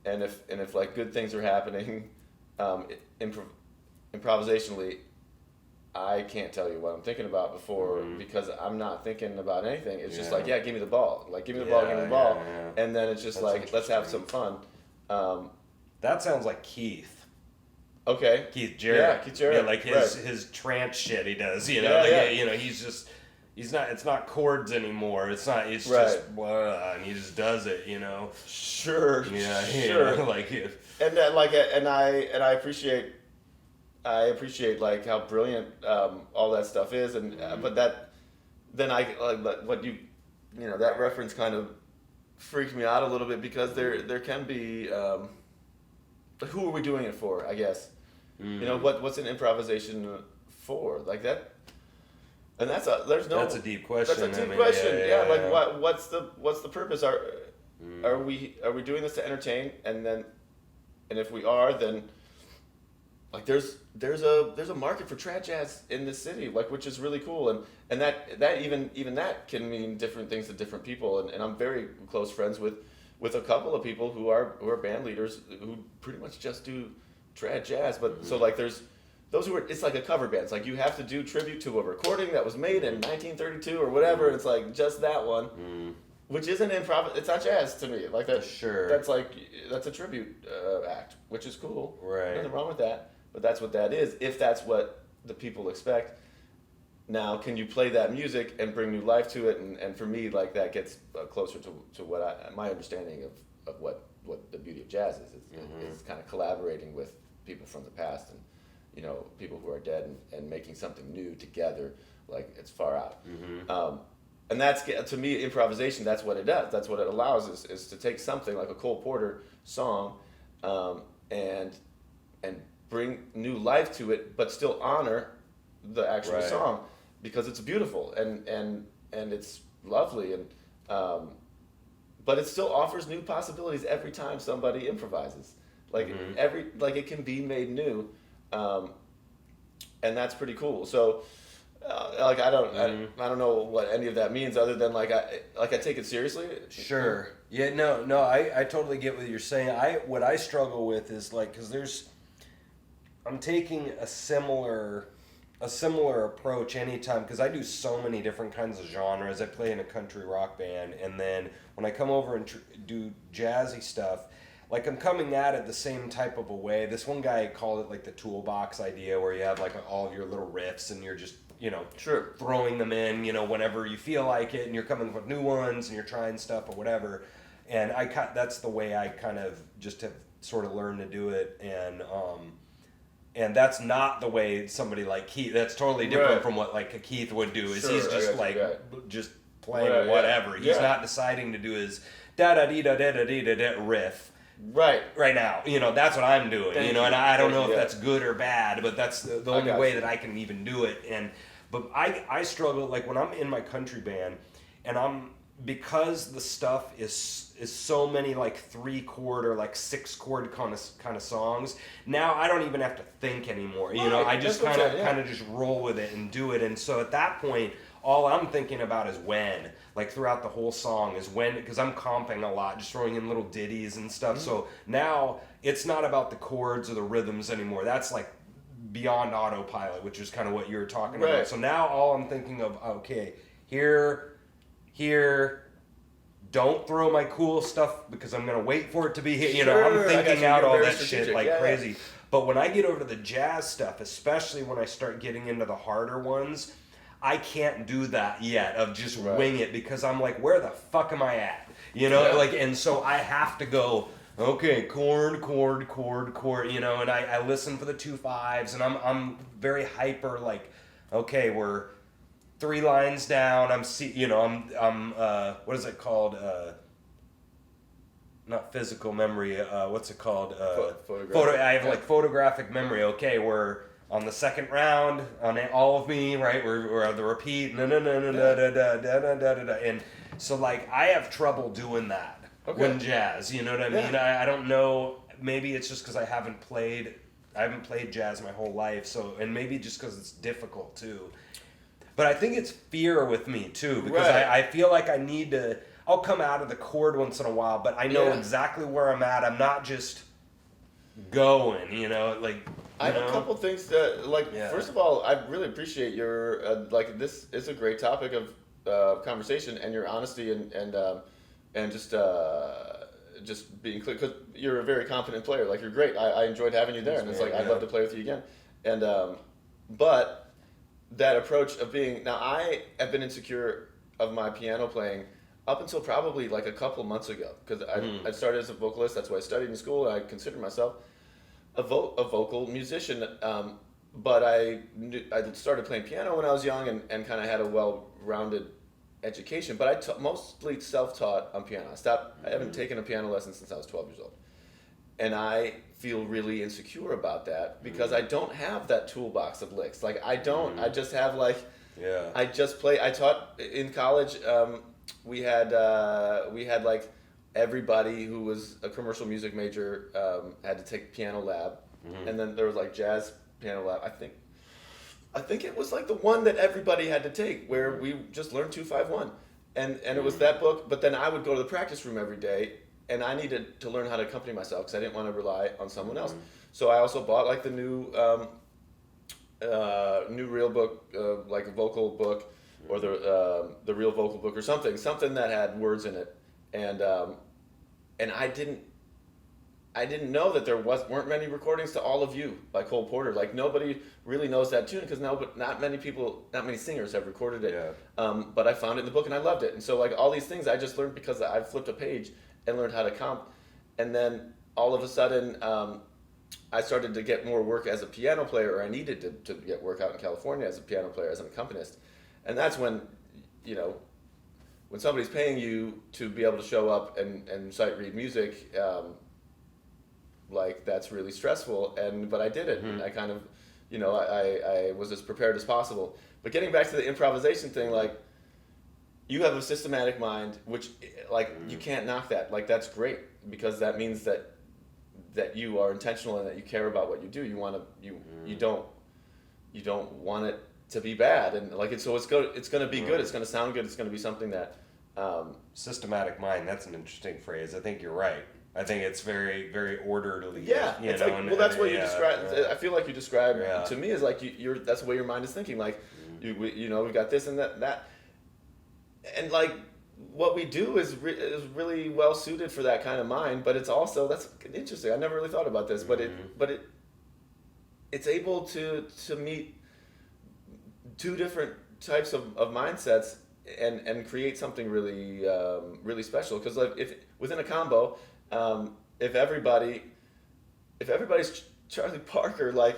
and if like good things are happening, improvisationally, I can't tell you what I'm thinking about before because I'm not thinking about anything. It's just like give me the ball, give me the ball, and then it's just like let's have some fun. That sounds like Keith. Okay. Keith Jarrett. Yeah, Keith Jarrett. Yeah, like his trance shit he does. He's just. It's not chords anymore. It's just blah, and he just does it. Sure. Yeah. Sure. And then and I appreciate like how brilliant all that stuff is, and but that then I like what that reference kind of freaked me out a little bit because there can be who are we doing it for? I guess what's an improvisation for like that. And that's a deep question. That's a deep question. Yeah. Like what's the purpose? Are we doing this to entertain? And if we are, then like there's a market for trad jazz in this city, like which is really cool. And that even that can mean different things to different people. And I'm very close friends with a couple of people who are band leaders who pretty much just do trad jazz, but so like there's those who are, it's like a cover band. It's like you have to do tribute to a recording that was made in 1932 or whatever. And it's like just that one, which isn't improv. It's not jazz to me. Like that. Sure. That's a tribute act, which is cool. Right. Nothing wrong with that. But that's what that is. If that's what the people expect. Now, can you play that music and bring new life to it? And for me, like that gets closer to what my understanding of what the beauty of jazz is. It's kind of collaborating with people from the past and, you know, people who are dead and making something new together, like it's far out. And that's, to me, improvisation, that's what it does. That's what it allows is to take something like a Cole Porter song and bring new life to it, but still honor the actual song because it's beautiful and it's lovely and but it still offers new possibilities every time somebody improvises. Like it can be made new, and that's pretty cool. So, like I don't know what any of that means other than like I take it seriously. Sure. Yeah. No. I totally get what you're saying. What I struggle with is like because I'm taking a similar approach anytime because I do so many different kinds of genres. I play in a country rock band, and then when I come over and do jazzy stuff, like I'm coming at it the same type of a way. This one guy called it like the toolbox idea, where you have like all of your little riffs, and you're just throwing them in, whenever you feel like it, and you're coming up with new ones, and you're trying stuff or whatever. And that's the way I kind of just have sort of learned to do it, and that's not the way somebody like Keith. That's totally different from what like a Keith would do. Is he's just just playing whatever. He's not deciding to do his da da dee da da da dee da da riff. Right now, that's what I'm doing. And I don't know if that's good or bad, but that's the only way that I can even do it. But I struggle like when I'm in my country band, and because the stuff is so many like 3-chord or like 6-chord kind of songs. Now I don't even have to think anymore. I just kind of just roll with it and do it. And so at that point, all I'm thinking about is when, like throughout the whole song is when, because I'm comping a lot, just throwing in little ditties and stuff. So now it's not about the chords or the rhythms anymore. That's like beyond autopilot, which is kind of what you were talking about. So now all I'm thinking of, okay, here, don't throw my cool stuff because I'm gonna wait for it to be here. I'm thinking out all that shit like crazy. But when I get over to the jazz stuff, especially when I start getting into the harder ones, I can't do that yet of just wing it because I'm like, where the fuck am I at? And so I have to go, okay, chord, and I listen for the 2/5s, and I'm very hyper, like, okay, we're 3 lines down. I'm what is it called? Not physical memory. What's it called? I have like photographic memory. Okay, we're on the second round on All of Me, right? We're on the repeat. And so like I have trouble doing that when jazz. You know what I mean? I don't know. Maybe it's just because I haven't played jazz my whole life. So and maybe just because it's difficult too. But I think it's fear with me too, because I feel like I need to. I'll come out of the chord once in a while, but I know exactly where I'm at. I'm not just going, I have a couple things that, first of all, I really appreciate your this is a great topic of conversation and your honesty and just being clear, because you're a very confident player. Like you're great. I enjoyed having you there, and it's like I'd love to play with you again. And but that approach of being, now I have been insecure of my piano playing up until probably like a couple months ago, because I started as a vocalist. That's what I studied in school, and I considered myself a vocal musician. But I started playing piano when I was young and kind of had a well-rounded education. But I mostly self-taught on piano. I haven't taken a piano lesson since I was 12 years old. And I feel really insecure about that because I don't have that toolbox of licks. Like I don't. I just have I just play. I taught in college. We had like everybody who was a commercial music major had to take piano lab, and then there was like jazz piano lab. I think it was like the one that everybody had to take, where we just learned 2-5-1, and it was that book. But then I would go to the practice room every day and I needed to learn how to accompany myself because I didn't want to rely on someone else. So I also bought like the new real book, like a vocal book, or the real vocal book or something that had words in it, and I didn't know that there weren't many recordings to All of You by Cole Porter. Like nobody really knows that tune because not many singers have recorded it. Yeah. But I found it in the book and I loved it. And so like all these things I just learned because I flipped a page and learned how to comp. And then all of a sudden I started to get more work as a piano player, or I needed to get work out in California as a piano player, as an accompanist. And that's when, when somebody's paying you to be able to show up and sight read music, like that's really stressful, but I did it. And I kind of, I was as prepared as possible. But getting back to the improvisation thing, like you have a systematic mind, which like you can't knock that. Like that's great because that means that you are intentional and that you care about what you do. You want to you don't want it to be bad, and like it's going to be good. It's going to sound good. It's going to be something that systematic mind. That's an interesting phrase. I think you're right. I think it's very, very orderly. Yeah, that's what you describe. I feel like you describe to me as like you're. That's the way your mind is thinking. Like, we got this and that, and like what we do is really well suited for that kind of mind. But it's also that's interesting. I never really thought about this, but it's able to meet two different types of mindsets and create something really really special. Because like if within a combo. If everybody's Charlie Parker, like,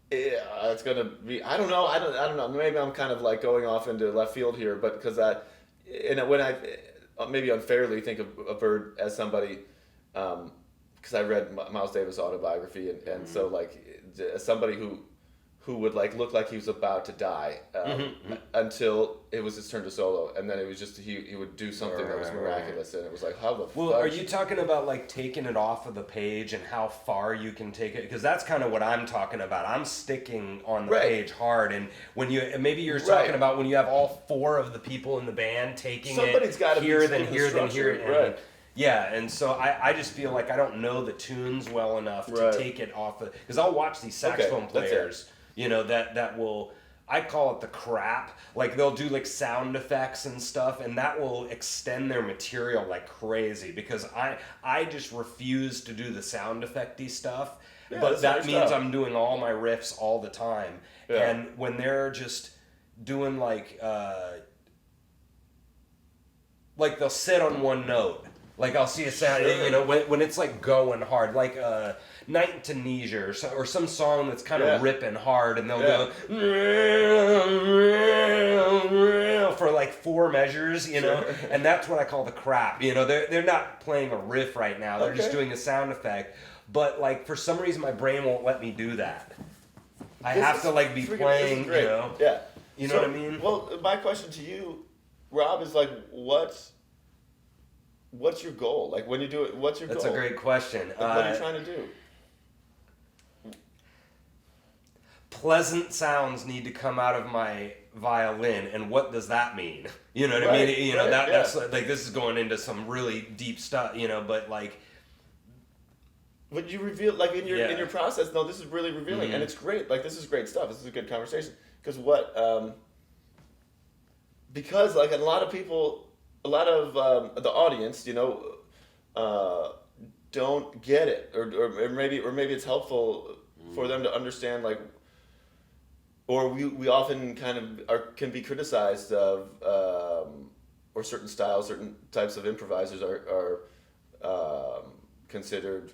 it's gonna be. I don't know. Maybe I'm kind of like going off into left field here, but because when I maybe unfairly think of a Bird as somebody, because I read Miles Davis' autobiography, and so like as somebody who would like look like he was about to die until it was his turn to solo, and then it was just he would do something that was miraculous, and it was like how the well, are you talking about like taking it off of the page and how far you can take it? Because that's kind of what I'm talking about. I'm sticking on the page hard, and when maybe you're talking about when you have all four of the people in the band taking somebody's got to here, then here, then here, right. Yeah, and so I just feel like I don't know the tunes well enough to take it off of, because I'll watch these saxophone players. That will, I call it the crap. Like they'll do like sound effects and stuff, and that will extend their material like crazy because I just refuse to do the sound effecty stuff. Yeah, but that means I'm doing all my riffs all the time. Yeah. And when they're just doing like they'll sit on one note. Like I'll see a sound, when it's like going hard, like Night in Tunisia or some song that's kind of ripping hard, and they'll go for like four measures, and that's what I call the crap. They're not playing a riff right now; they're just doing a sound effect. But like for some reason, my brain won't let me do that. I have to like be playing, Yeah. You know what I mean? Well, my question to you, Rob, is like, what's your goal? Like when you do it, what's your goal? That's a great question. Like, what are you trying to do? Pleasant sounds need to come out of my violin, and what does that mean? You know what I mean? That's like this is going into some really deep stuff, but like. But you reveal like in your process. No, this is really revealing, and it's great. Like this is great stuff. This is a good conversation because because like a lot of people. A lot of the audience, don't get it, or maybe it's helpful for them to understand, like, or we often kind of can be criticized of, or certain styles, certain types of improvisers are considered,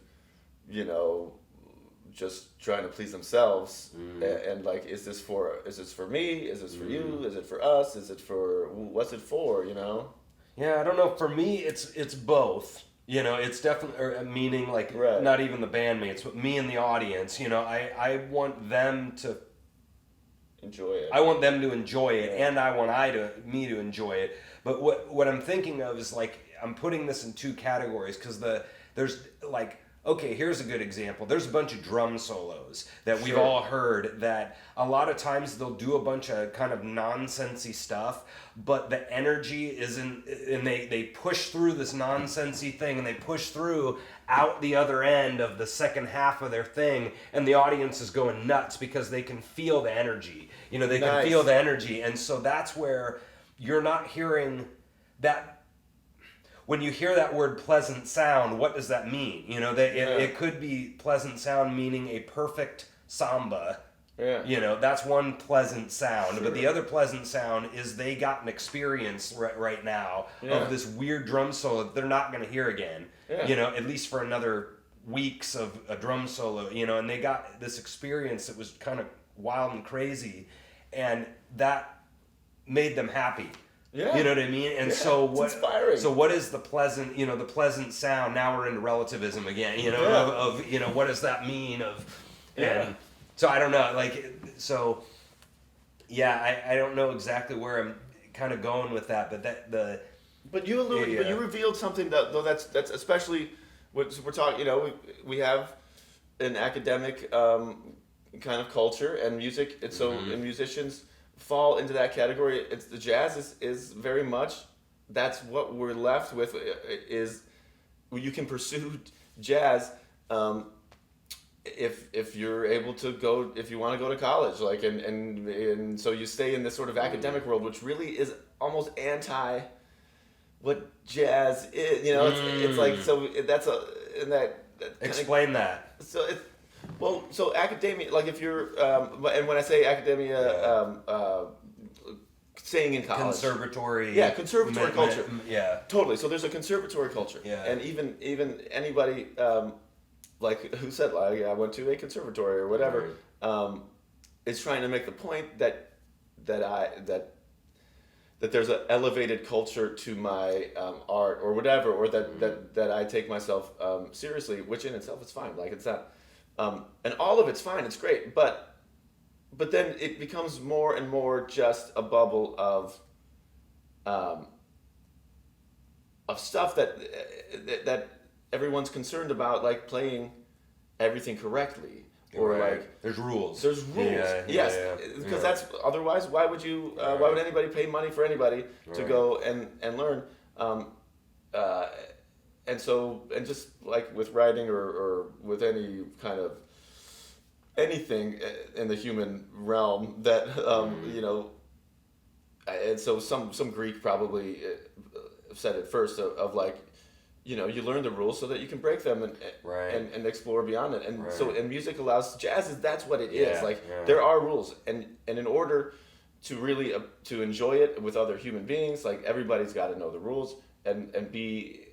just trying to please themselves, and like, is this for me? Is this for you? Is it for us? What's it for? Yeah, I don't know. For me, it's both. It's definitely meaning like not even the bandmates, but me and the audience. I want them to enjoy it. I want them to enjoy it, and I want me to enjoy it. But what I'm thinking of is like I'm putting this in two categories because there's like okay, here's a good example. There's a bunch of drum solos that we've Sure. all heard that a lot of times they'll do a bunch of kind of nonsensy stuff, but the energy isn't, and they push through this nonsensy thing and they push through out the other end of the second half of their thing, and the audience is going nuts because they can feel the energy. You know, they can Nice. feel the energy. And so that's where you're not hearing that. When you hear that word pleasant sound, what does that mean? You know, that it could be pleasant sound meaning a perfect samba. Yeah. You know, that's one pleasant sound. Sure. But the other pleasant sound is they got an experience right now Yeah. of this weird drum solo that they're not going to hear again. Yeah. You know, at least for another weeks of a drum solo, you know, and they got this experience that was kind of wild and crazy, and that made them happy. Yeah. You know what I mean? And Yeah, so it's what? inspiring. So what is the pleasant? You know, the pleasant sound. Now we're into relativism again. You know, Yeah. of you know, what does that mean? And Yeah. so I don't know. Like so, yeah, I don't know exactly where I'm kind of going with that, but But you alluded, Yeah. but you revealed something that though that's especially what we're talking. You know, we have an academic kind of culture and music, and so and musicians fall into that category. It's the jazz is very much that's what we're left with is you can pursue jazz if you're able to go if you want to go to college like and so you stay in this sort of academic world which really is almost anti what jazz is, you know, it's like so that's a and that explain that. so it well so academia like if you're and when I say academia staying in college Conservatory. yeah conservatory culture Yeah. totally so there's a conservatory culture Yeah. and even anybody like who said like I went to a conservatory or whatever is trying to make the point that there's an elevated culture to my art or whatever, or that I take myself seriously, which in itself is fine. Like it's not, and all of it's fine. It's great, but then it becomes more and more just a bubble of stuff that everyone's concerned about, like playing everything correctly. Or Right. like there's rules. there's rules, Yeah, yes, yeah. because Yeah. that's otherwise. Why would you? Why would anybody pay money for anybody to Right. go and learn? And so and just like with writing or with any kind of anything in the human realm that you know. And so some Greek probably said it first of like. You know, you learn the rules so that you can break them Right. and explore beyond it. And Right. so, and music allows jazz is that's what it is. Yeah, Like yeah. there are rules, and in order to really to enjoy it with other human beings, like everybody's got to know the rules and be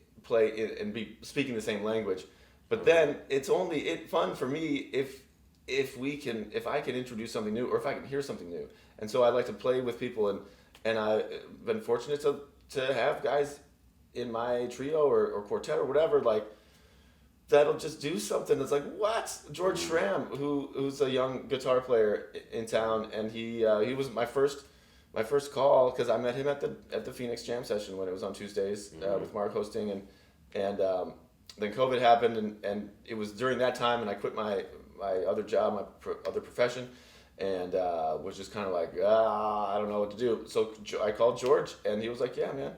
speaking the same language. But then it's only fun for me if I can introduce something new or if I can hear something new. And so I like to play with people and I've been fortunate to have guys in my trio or quartet or whatever, like that'll just do something that's like what George Schramm, who's a young guitar player in town, and he was my first call because I met him at the Phoenix Jam Session when it was on Tuesdays with Mark hosting, and then COVID happened, and it was during that time, and I quit my other job, my other profession, and was just kind of like I don't know what to do. So I called George, and he was like, yeah, man,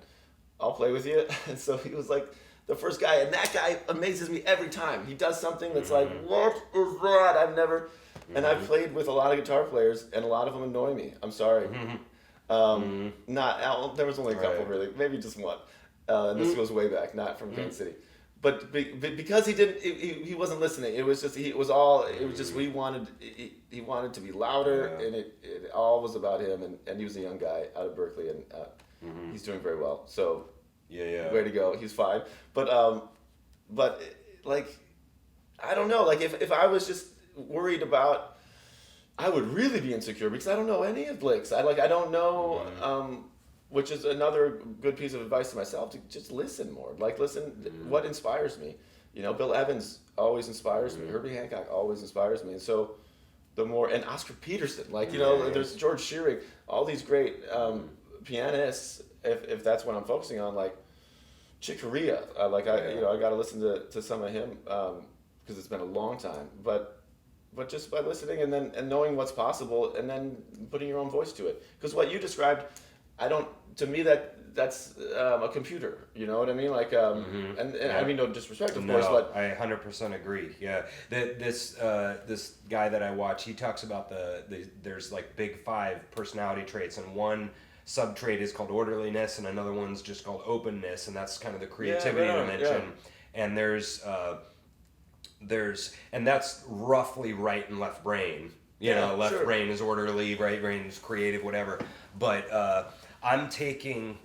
I'll play with you. And so he was like the first guy, and that guy amazes me every time. He does something that's like, what is that? I've never, and I've played with a lot of guitar players, and a lot of them annoy me. I'm sorry. There was only a couple Right. really, maybe just one. And this goes way back, not from Kansas City. But because he wasn't listening. It was just, he wanted to be louder, Yeah. and it all was about him, and he was a young guy out of Berkeley, and he's doing very well. So, Yeah. way to go. He's fine. But like, I don't know. Like if I was just worried about, I would really be insecure because I don't know any of Blake's. I don't know. Which is another good piece of advice to myself, to just listen more. Like listen, what inspires me. You know, Bill Evans always inspires me. Herbie Hancock always inspires me. And so the more, and Oscar Peterson, like, you know, there's George Shearing, all these great pianists, if that's what I'm focusing on, like Chick Corea, I got to listen to some of him because it's been a long time, but just by listening and knowing what's possible and then putting your own voice to it. Because what you described, to me that's a computer. You know what I mean? Like, and Yeah. I mean no disrespect, of No, course, but I 100% agree. Yeah, this guy that I watch, he talks about there's like big 5 personality traits, and one sub trait is called orderliness, and another one's just called openness, and that's kind of the creativity right on, dimension. And and that's roughly right and left brain. You know, left sure. brain is orderly, right brain is creative, whatever. But I'm taking.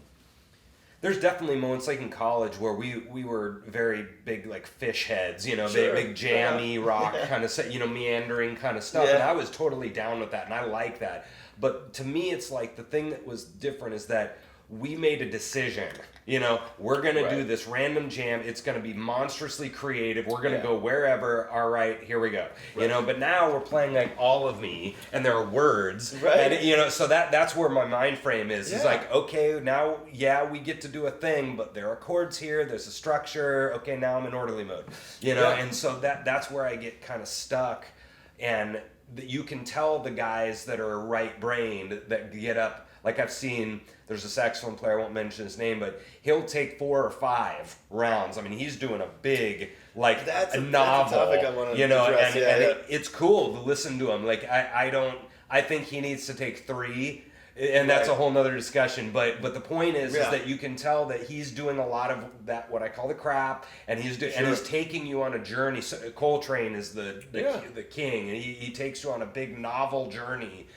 There's definitely moments like in college where we were very big like fish heads, you know, Sure. big jammy rock kind of, you know, meandering kind of stuff, and I was totally down with that, and I like that. But to me, it's like the thing that was different is that we made a decision. You know, we're gonna do this random jam. It's gonna be monstrously creative. We're gonna go wherever. All right, here we go. You know, but now we're playing like All of Me, and there are words. And, you know, so that's where my mind frame is. It's like, okay, now we get to do a thing, but there are chords here. There's a structure. Okay, now I'm in orderly mode. You know, and so that's where I get kind of stuck, and you can tell the guys that are right-brained that get up. Like I've seen, there's a saxophone player, I won't mention his name, but he'll take 4 or 5 rounds. I mean, he's doing a big, like, a novel, topic I want to you know, address. and it's cool to listen to him. Like, I think he needs to take 3, and that's a whole nother discussion. But the point is that you can tell that he's doing a lot of that, what I call the crap, and he's taking you on a journey. So Coltrane is the king, and he takes you on a big novel journey,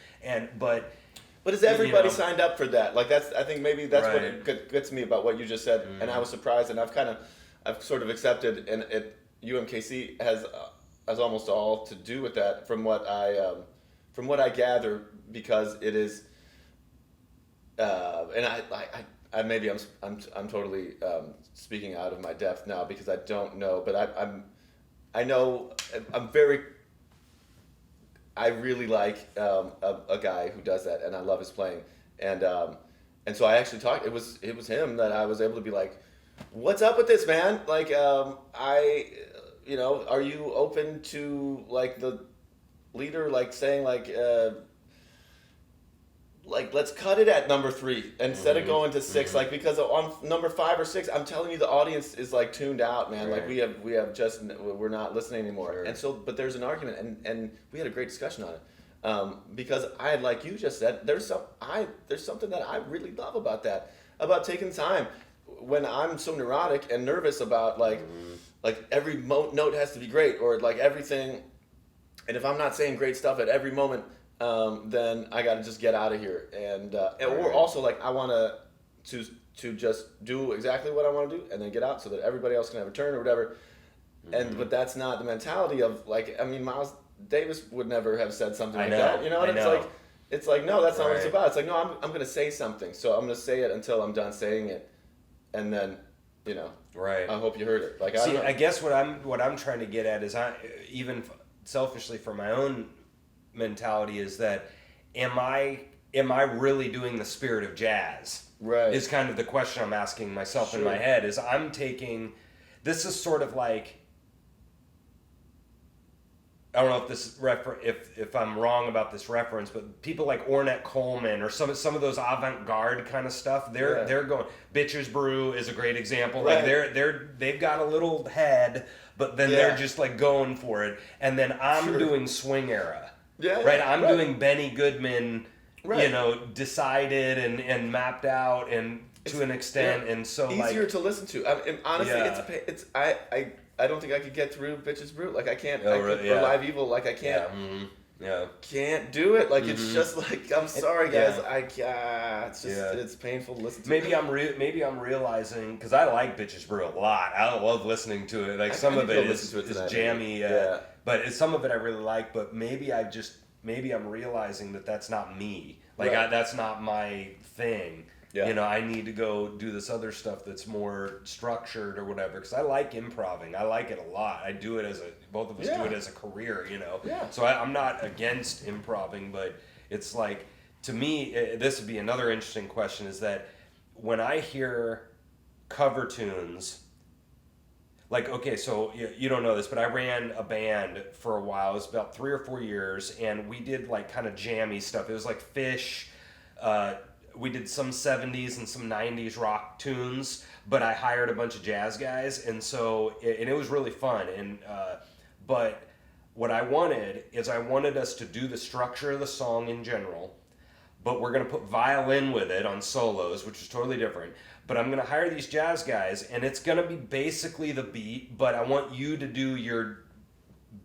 But is everybody signed up for that? Like I think maybe that's what gets me about what you just said, and I was surprised, and I've sort of accepted, and UMKC has almost all to do with that from what I gather, because it is, and I maybe I'm totally speaking out of my depth now because I don't know, but I know I really like a guy who does that, and I love his playing, and so I actually talked. It was him that I was able to be like, "What's up with this, man? Like, are you open to like the leader like saying like let's cut it at number 3 instead of going to 6, like, because on number 5 or 6, I'm telling you, the audience is like tuned out, man. Like we're not listening anymore. And so, but there's an argument, and we had a great discussion on it, because like you just said, there's something that I really love about that, about taking time when I'm so neurotic and nervous about like every note has to be great, or like everything, and if I'm not saying great stuff at every moment, then I got to just get out of here, or also like I want to just do exactly what I want to do and then get out so that everybody else can have a turn or whatever. But that's not the mentality of, like, I mean, Miles Davis would never have said something like that, you know. And it's like no, that's not what it's about. It's like, no, I'm going to say something, so I'm going to say it until I'm done saying it, and then, you know, I hope you heard it. Like, I guess what I'm trying to get at is, even selfishly for my own mentality, is that am I really doing the spirit of jazz? Right. Is kind of the question I'm asking myself in my head. Is I'm taking, this is sort of like, I don't know if this if I'm wrong about this reference, but people like Ornette Coleman or some of those avant-garde kind of stuff, they're going. Bitches Brew is a great example. Like they've got a little head, but then they're just like going for it. And then I'm doing swing era. I'm doing Benny Goodman, you know, decided and mapped out, and to an extent, and so easier to listen to. I mean, honestly, it's I don't think I could get through Bitches Brew. Like I can't. Or Live Evil. Like I can't. Can't do it. Like it's just like, I'm sorry, guys. It's just it's painful to listen to. Maybe I'm realizing, because I like Bitches Brew a lot. I love listening to it. Like some of it is jammy. But some of it I really like. But maybe I'm realizing that that's not me. Like that's not my thing. You know, I need to go do this other stuff that's more structured or whatever, because I like improving. I like it a lot. I do it both of us do it as a career, you know. So I'm not against improving, but it's like, to me, this would be another interesting question, is that when I hear cover tunes, like, okay, so you don't know this, but I ran a band for a while. It was about 3 or 4 years, and we did like kind of jammy stuff. It was like Fish. We did some 70s and some 90s rock tunes, but I hired a bunch of jazz guys, and so it was really fun. And but what I wanted is I wanted us to do the structure of the song in general, but we're going to put violin with it on solos, which is totally different. But I'm going to hire these jazz guys, and it's going to be basically the beat, but I want you to do your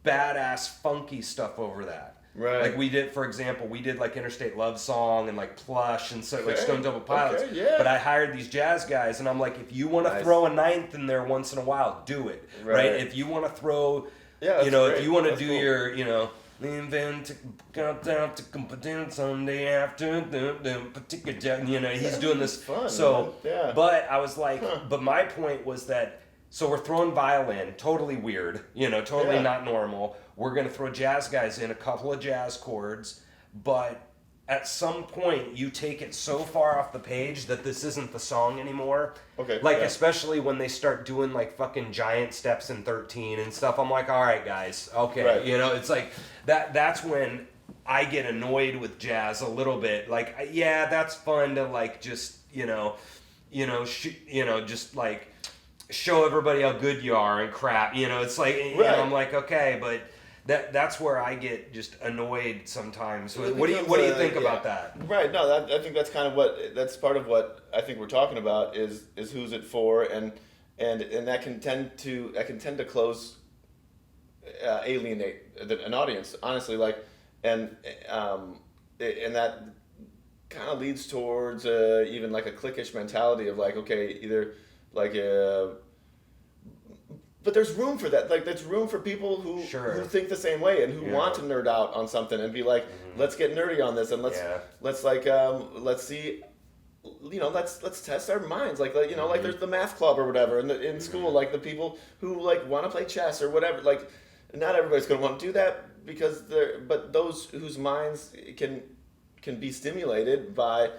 badass funky stuff over that. Right. Like we did, for example, we did like Interstate Love Song and like Plush and so like Okay. Stone Temple Pilots. Okay, yeah. But I hired these jazz guys, and I'm like, if you want to Nice. throw a ninth in there once in a while, do it. Right? If you want to throw, Yeah, that's you know, great. if you want to That's do cool. your, you know, Sunday afternoon, particular, you know, he's doing this. Fun, so, man. Yeah. but I was like, but my point was that, so we're throwing violin, totally weird, you know, totally Yeah. not normal. We're going to throw jazz guys in, a couple of jazz chords, but at some point you take it so far off the page that this isn't the song anymore. Okay, Like, yeah. especially when they start doing like fucking giant steps in 13 and stuff. I'm like, all right, guys, okay. Right. You know, it's like that's when I get annoyed with jazz a little bit. Like, yeah, that's fun to like just, just like show everybody how good you are and crap. You know, it's like, you know, Right. I'm like, okay, but that's where I get just annoyed sometimes. It What do becomes you a- think yeah. about that? Right. No, I think that's kind of that's part of what I think we're talking about is who's it for, and that can tend to close, alienate an audience. Honestly, like, and that kind of leads towards even like a cliquish mentality of like, okay, either like but there's room for that. Like, there's room for people who think the same way and who want to nerd out on something and be like, let's get nerdy on this and let's see, you know, let's test our minds. Like you know, like there's the math club or whatever in school. Like the people who like want to play chess or whatever. Like, not everybody's gonna want to do that because but those whose minds can be stimulated by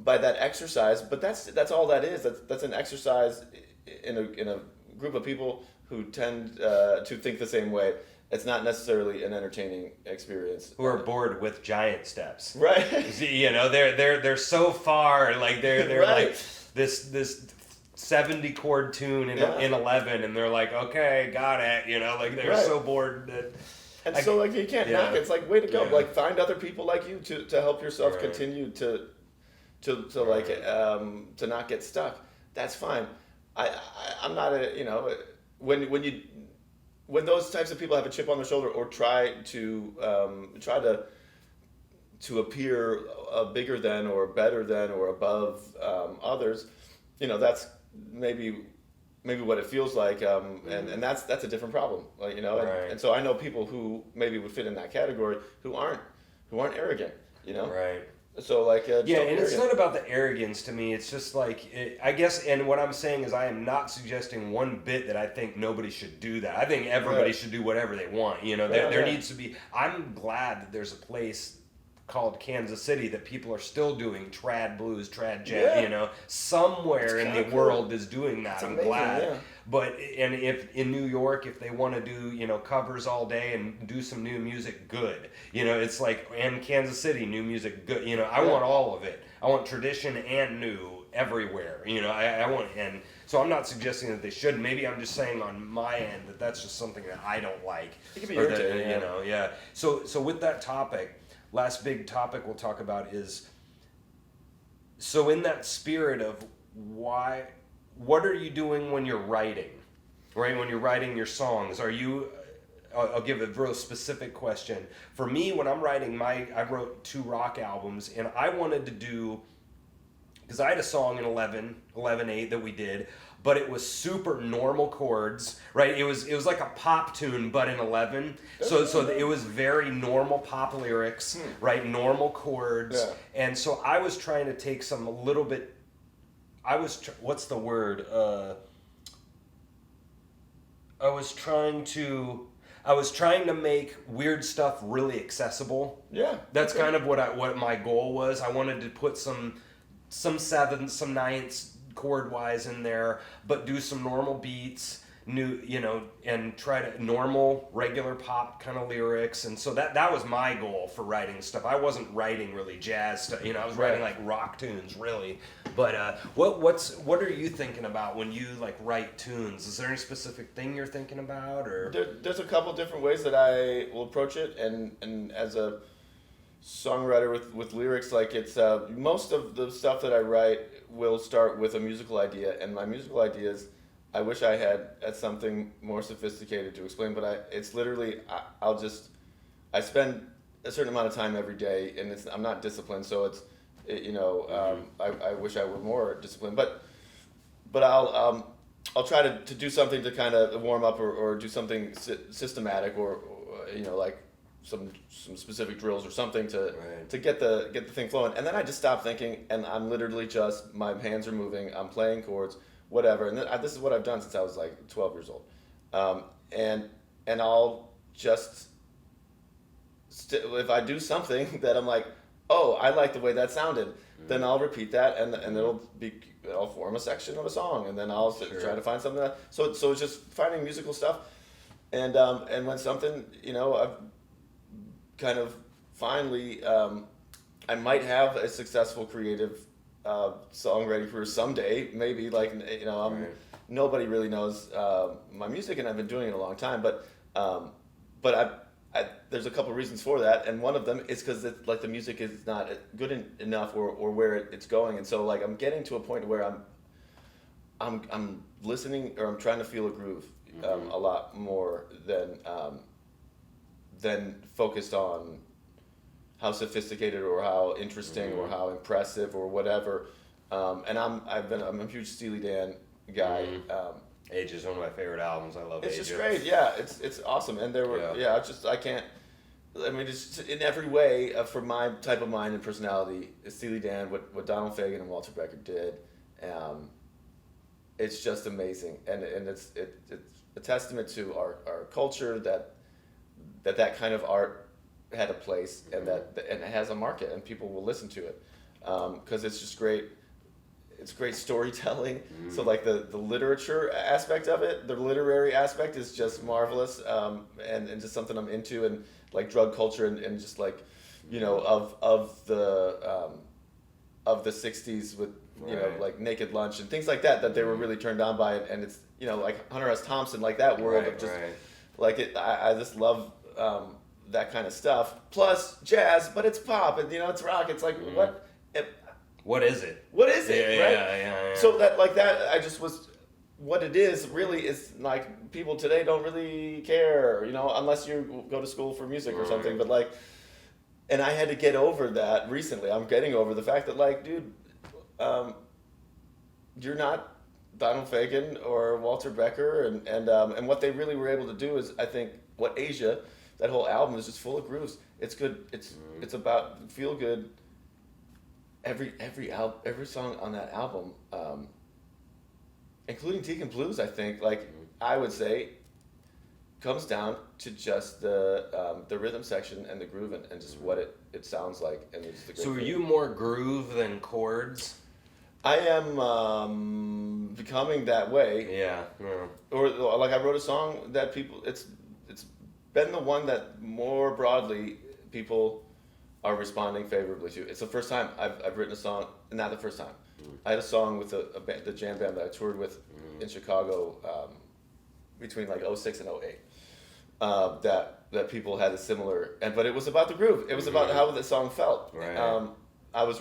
that exercise. But that's all that is. That's an exercise in a group of people who tend to think the same way. It's not necessarily an entertaining experience. Who are bored with giant steps, right? You know, they're so far, like they're Right. like this 70 chord tune in 11, and they're like, okay, got it. You know, like they're so bored that. And so like you can't knock it. It's like, way to go. Yeah. Like, find other people like you to help yourself Right. continue to like to not get stuck. That's fine. I'm not a, you know, when those types of people have a chip on their shoulder or try to appear bigger than or better than or above others, you know, that's maybe what it feels like, and that's a different problem, like, you know, and so I know people who maybe would fit in that category who aren't arrogant, you know, Right. So like Yeah, and it's arrogant. not about the arrogance to me. It's just like, I guess, and what I'm saying is I am not suggesting one bit that I think nobody should do that. I think everybody Right. should do whatever they want. You know, there needs to be, I'm glad that there's a place called Kansas City that people are still doing trad blues, trad jazz, you know, somewhere in the world is doing that. It's I'm amazing, glad. yeah. But, and if in New York, if they want to do, you know, covers all day and do some new music, good. You know, it's like, and Kansas City, new music, good. You know, I want all of it. I want tradition and new everywhere. You know, I want, and so I'm not suggesting that they should. Maybe I'm just saying on my end that that's just something that I don't like. It can be Or that, irritating, you know, yeah. So with that topic, last big topic we'll talk about is, so in that spirit of what are you doing when you're writing, right? When you're writing your songs, are you, I'll give a real specific question. For me, when I'm writing I wrote 2 rock albums, and I wanted to do, because I had a song in 11/8 that we did, but it was super normal chords, right? It was like a pop tune, but in 11. So it was very normal pop lyrics, right? Normal chords. Yeah. And so I was trying to take some a little bit, what's the word? I was trying to make weird stuff really accessible. Yeah. That's kind of what my goal was. I wanted to put some 7s, some 9s chord wise in there, but do some normal beats, new, and try to normal, regular pop kind of lyrics. And so that was my goal for writing stuff. I wasn't writing really jazz stuff. I was writing like rock tunes, really. But what are you thinking about when you like write tunes? Is there any specific thing you're thinking about, or? There's a couple different ways that I will approach it, and as a songwriter with lyrics, like it's most of the stuff that I write will start with a musical idea, and my musical ideas, I wish I had something more sophisticated to explain, but it's literally I spend a certain amount of time every day, and I'm not disciplined, so I wish I were more disciplined, but I'll try to do something to kind of warm up or do something systematic or like some specific drills or something to get the thing flowing, and then I just stop thinking, and I'm literally just, my hands are moving, I'm playing chords, whatever, and this is what I've done since I was like 12 years old, and I'll just if I do something that I'm like, oh, I like the way that sounded, then I'll repeat that, and I'll form a section of a song, and then I'll try to find something so it's just finding musical stuff, and when something I've kind of finally, I might have a successful creative songwriting career someday, maybe, like, nobody really knows my music, and I've been doing it a long time, but there's a couple reasons for that, and one of them is because like the music is not good enough or where it's going, and so like I'm getting to a point where I'm listening, or I'm trying to feel a groove a lot more than focused on how sophisticated or how interesting or how impressive or whatever. And I'm a huge Steely Dan guy. Age is one of my favorite albums. I love Age. It's just great. Yeah, it's awesome. And there were it's in every way, for my type of mind and personality, Steely Dan, what Donald Fagen and Walter Becker did, it's just amazing, and it's a testament to our culture that kind of art had a place, and and it has a market, and people will listen to it, because it's just great. It's great storytelling. So like the literature aspect of it, the literary aspect is just marvelous, and just something I'm into, and like drug culture and just like, of the 60s with, like Naked Lunch and things like that they were really turned on by it. And it's, like Hunter S. Thompson, like that world of just like it. I just love that kind of stuff. Plus jazz, but it's pop, and it's rock. It's like, what is it? What is it? Yeah, right? Yeah. So I just was, what it is really is like, people today don't really care, unless you go to school for music or something. But like, and I had to get over that recently. I'm getting over the fact that, like, dude, you're not Donald Fagen or Walter Becker, and what they really were able to do is, I think, what Asia, that whole album is just full of grooves. It's good. It's about feel good. Every song on that album, including Deacon Blues, I think, like, I would say, comes down to just the rhythm section and the groove, and just what it sounds like. And it's the great So are thing. you more groove than chords? I am becoming that way. Yeah. Or like, I wrote a song that it's been the one that more broadly people are responding favorably to. It's the first time I've written a song, not the first time. I had a song with the jam band that I toured with in Chicago between like 06 and 08. That people had a similar, but it was about the groove. It was about how the song felt. Right. I was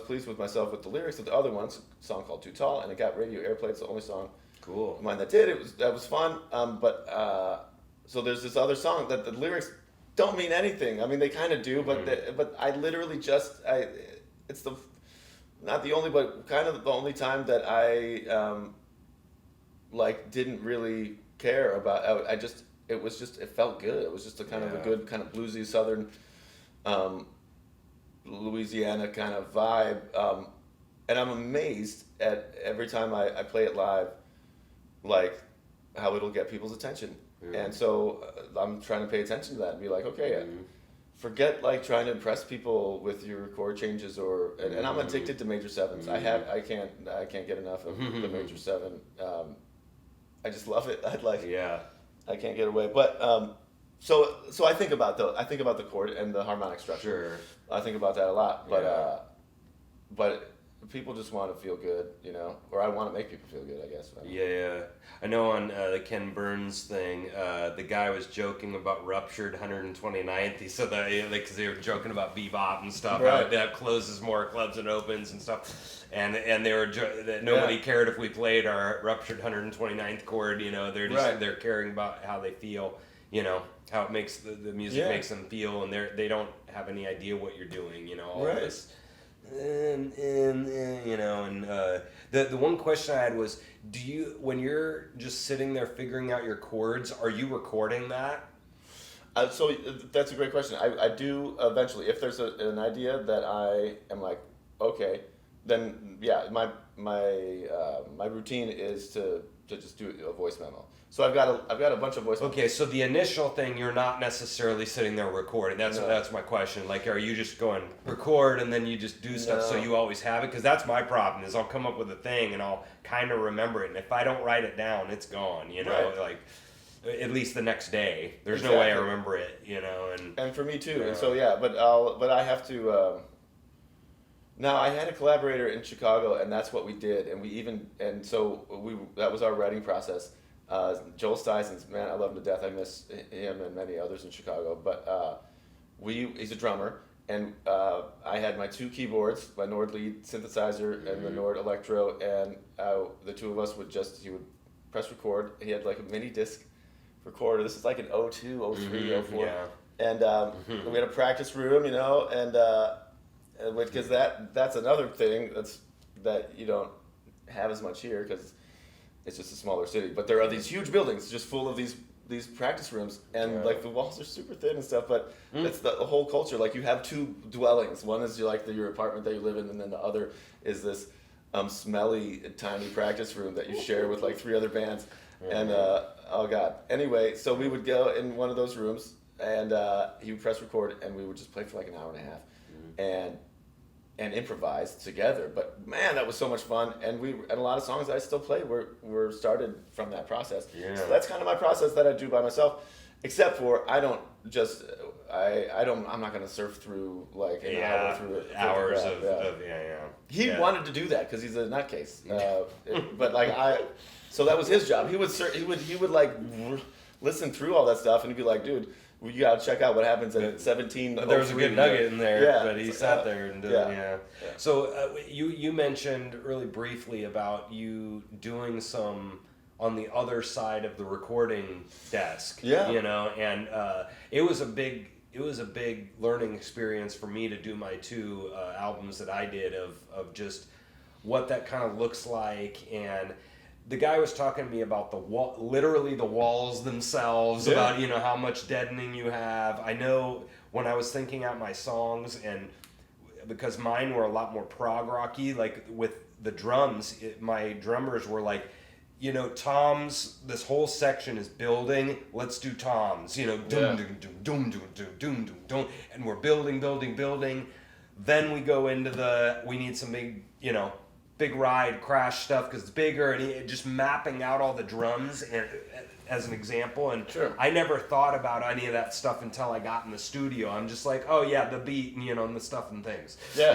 pleased with myself with the lyrics of the other ones. A song called Too Tall, and it got radio airplay. It's the only song Cool. of mine that did. That was fun. So there's this other song that the lyrics don't mean anything. I mean, they kind of do, but I literally it's not the only, but kind of the only time that I like didn't really care about. It felt good. It was just a kind of a good kind of bluesy southern Louisiana kind of vibe, and I'm amazed at every time I play it live, like how it'll get people's attention. And so I'm trying to pay attention to that and be like, okay, forget like trying to impress people with your chord changes, and I'm addicted to major sevens. I can't get enough of the major seven. I just love it. Yeah. I can't get away. But so I think about the chord and the harmonic structure. Sure. I think about that a lot. But Yeah. but people just want to feel good, or I want to make people feel good, I guess. Yeah. I know on the Ken Burns thing, the guy was joking about ruptured 129th. He said that because they were joking about bebop and stuff. Right. How that closes more clubs than opens and stuff. And they were that nobody cared if we played our ruptured 129th chord. They're just they're caring about how they feel. How it makes the music makes them feel, and they don't have any idea what you're doing. All this. And the one question I had was, do you, when you're just sitting there figuring out your chords, are you recording that? So that's a great question. I do eventually, if there's an idea that I am like, okay, then yeah, my routine is to just do a voice memo. So I've got a bunch of voice memos. Okay, so the initial thing, you're not necessarily sitting there recording. That's my question. Like, are you just going record and then you just do stuff so you always have it? Because that's my problem. Is I'll come up with a thing and I'll kind of remember it, and if I don't write it down, it's gone. Like at least the next day. There's no way I remember it. And for me too. And so but I have to. Now I had a collaborator in Chicago, and that's what we did, and so that was our writing process. Joel Stysons, man, I love him to death. I miss him and many others in Chicago. But he's a drummer, and I had my 2 keyboards, my Nord lead synthesizer and the Nord Electro, and the two of us he would press record. He had like a mini disc recorder. This is like an 02, 03, 04. Yeah. And we had a practice room, and because that's another thing that you don't have as much here because it's just a smaller city. But there are these huge buildings just full of these practice rooms, and like the walls are super thin and stuff. But it's the whole culture. Like you have 2 dwellings. One is your apartment that you live in, and then the other is this smelly tiny practice room that you share with like 3 other bands. And oh god. Anyway, so we would go in one of those rooms, and he would press record, and we would just play for like an hour and a half, and improvise together. But man, that was so much fun, and a lot of songs I still play were started from that process. Yeah. So that's kind of my process that I do by myself, except for I'm not going to surf through like an hour through hours crap. of He wanted to do that because he's a nutcase. But like so that was his job. He would like listen through all that stuff, and he'd be like, dude, you gotta check out what happens at 17. There was a good nugget in there, but he sat there and did it. Yeah. So you mentioned really briefly about you doing some on the other side of the recording desk. Yeah. And it was a big learning experience for me to do my 2 albums that I did of just what that kind of looks like. And the guy was talking to me about literally the walls themselves, about how much deadening you have. I know when I was thinking out my songs, and because mine were a lot more prog rocky, like with the drums, my drummers were like, toms. This whole section is building. Let's do toms. Doom doom doom doom doom doom doom doom, and we're building. Then we go into we need some big ride crash stuff because it's bigger, and just mapping out all the drums as an example. And I never thought about any of that stuff until I got in the studio. I'm just like, oh yeah, the beat and the stuff and things. Then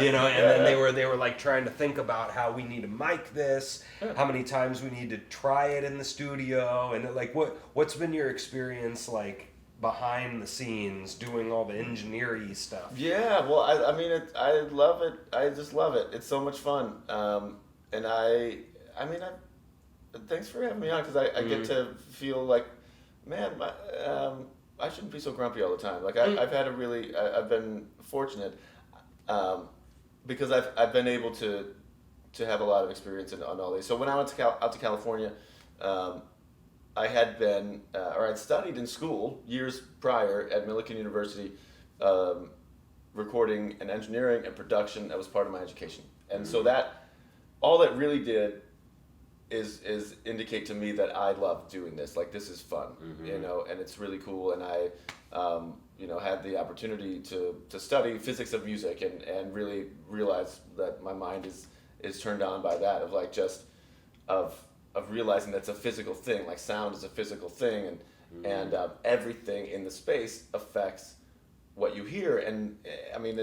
they were like trying to think about how we need to mic this, how many times we need to try it in the studio, and like what's been your experience like behind the scenes doing all the engineering stuff? Yeah, well, I mean, I love it. I just love it. It's so much fun. And thanks for having me on, because I get to feel like, man, I shouldn't be so grumpy all the time. Like I've been fortunate, because I've been able to have a lot of experience on all these. So when I went out to California, I had been, I'd studied in school years prior at Millikan University, recording and engineering and production. That was part of my education. And so all that really did is indicate to me that I love doing this. Like, this is fun, and it's really cool. And I, had the opportunity to study physics of music and really realize that my mind is turned on by that, of like just, of of realizing that's a physical thing. Like sound is a physical thing, and everything in the space affects what you hear. And I mean,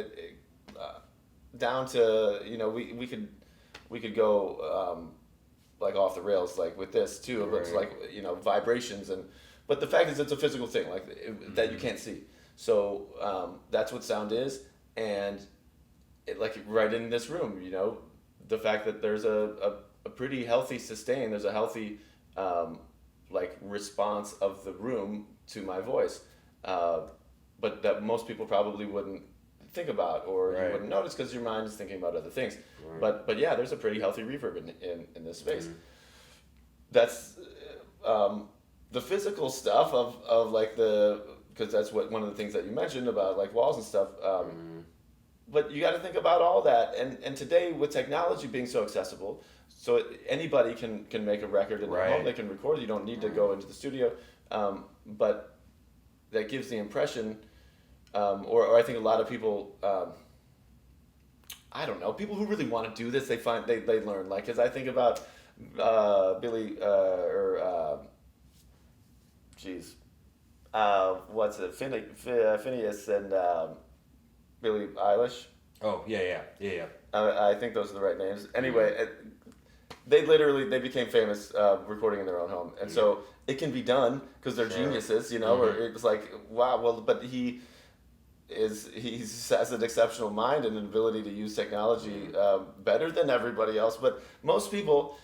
down to we could go like off the rails like with this too. Right. It's like vibrations but the fact is it's a physical thing like that you can't see. So that's what sound is, and like right in this room, the fact that there's a pretty healthy sustain, there's a healthy like response of the room to my voice, but that most people probably wouldn't think about, or you wouldn't notice because your mind is thinking about other things. Right. But yeah, there's a pretty healthy reverb in this space. That's the physical stuff of like because that's one of the things that you mentioned about like walls and stuff. But you got to think about all that, and today with technology being so accessible, so anybody can make a record in their home. They can record. You don't need to go into the studio, but that gives the impression, or I think a lot of people, I don't know, people who really want to do this, they learn. Like, as I think about Billy what's it, Phineas and Billie Eilish. Oh, yeah. I think those are the right names. Anyway, they became famous recording in their own home. And so it can be done because they're geniuses, or it was like, wow, well, but he has an exceptional mind and an ability to use technology better than everybody else. But most people,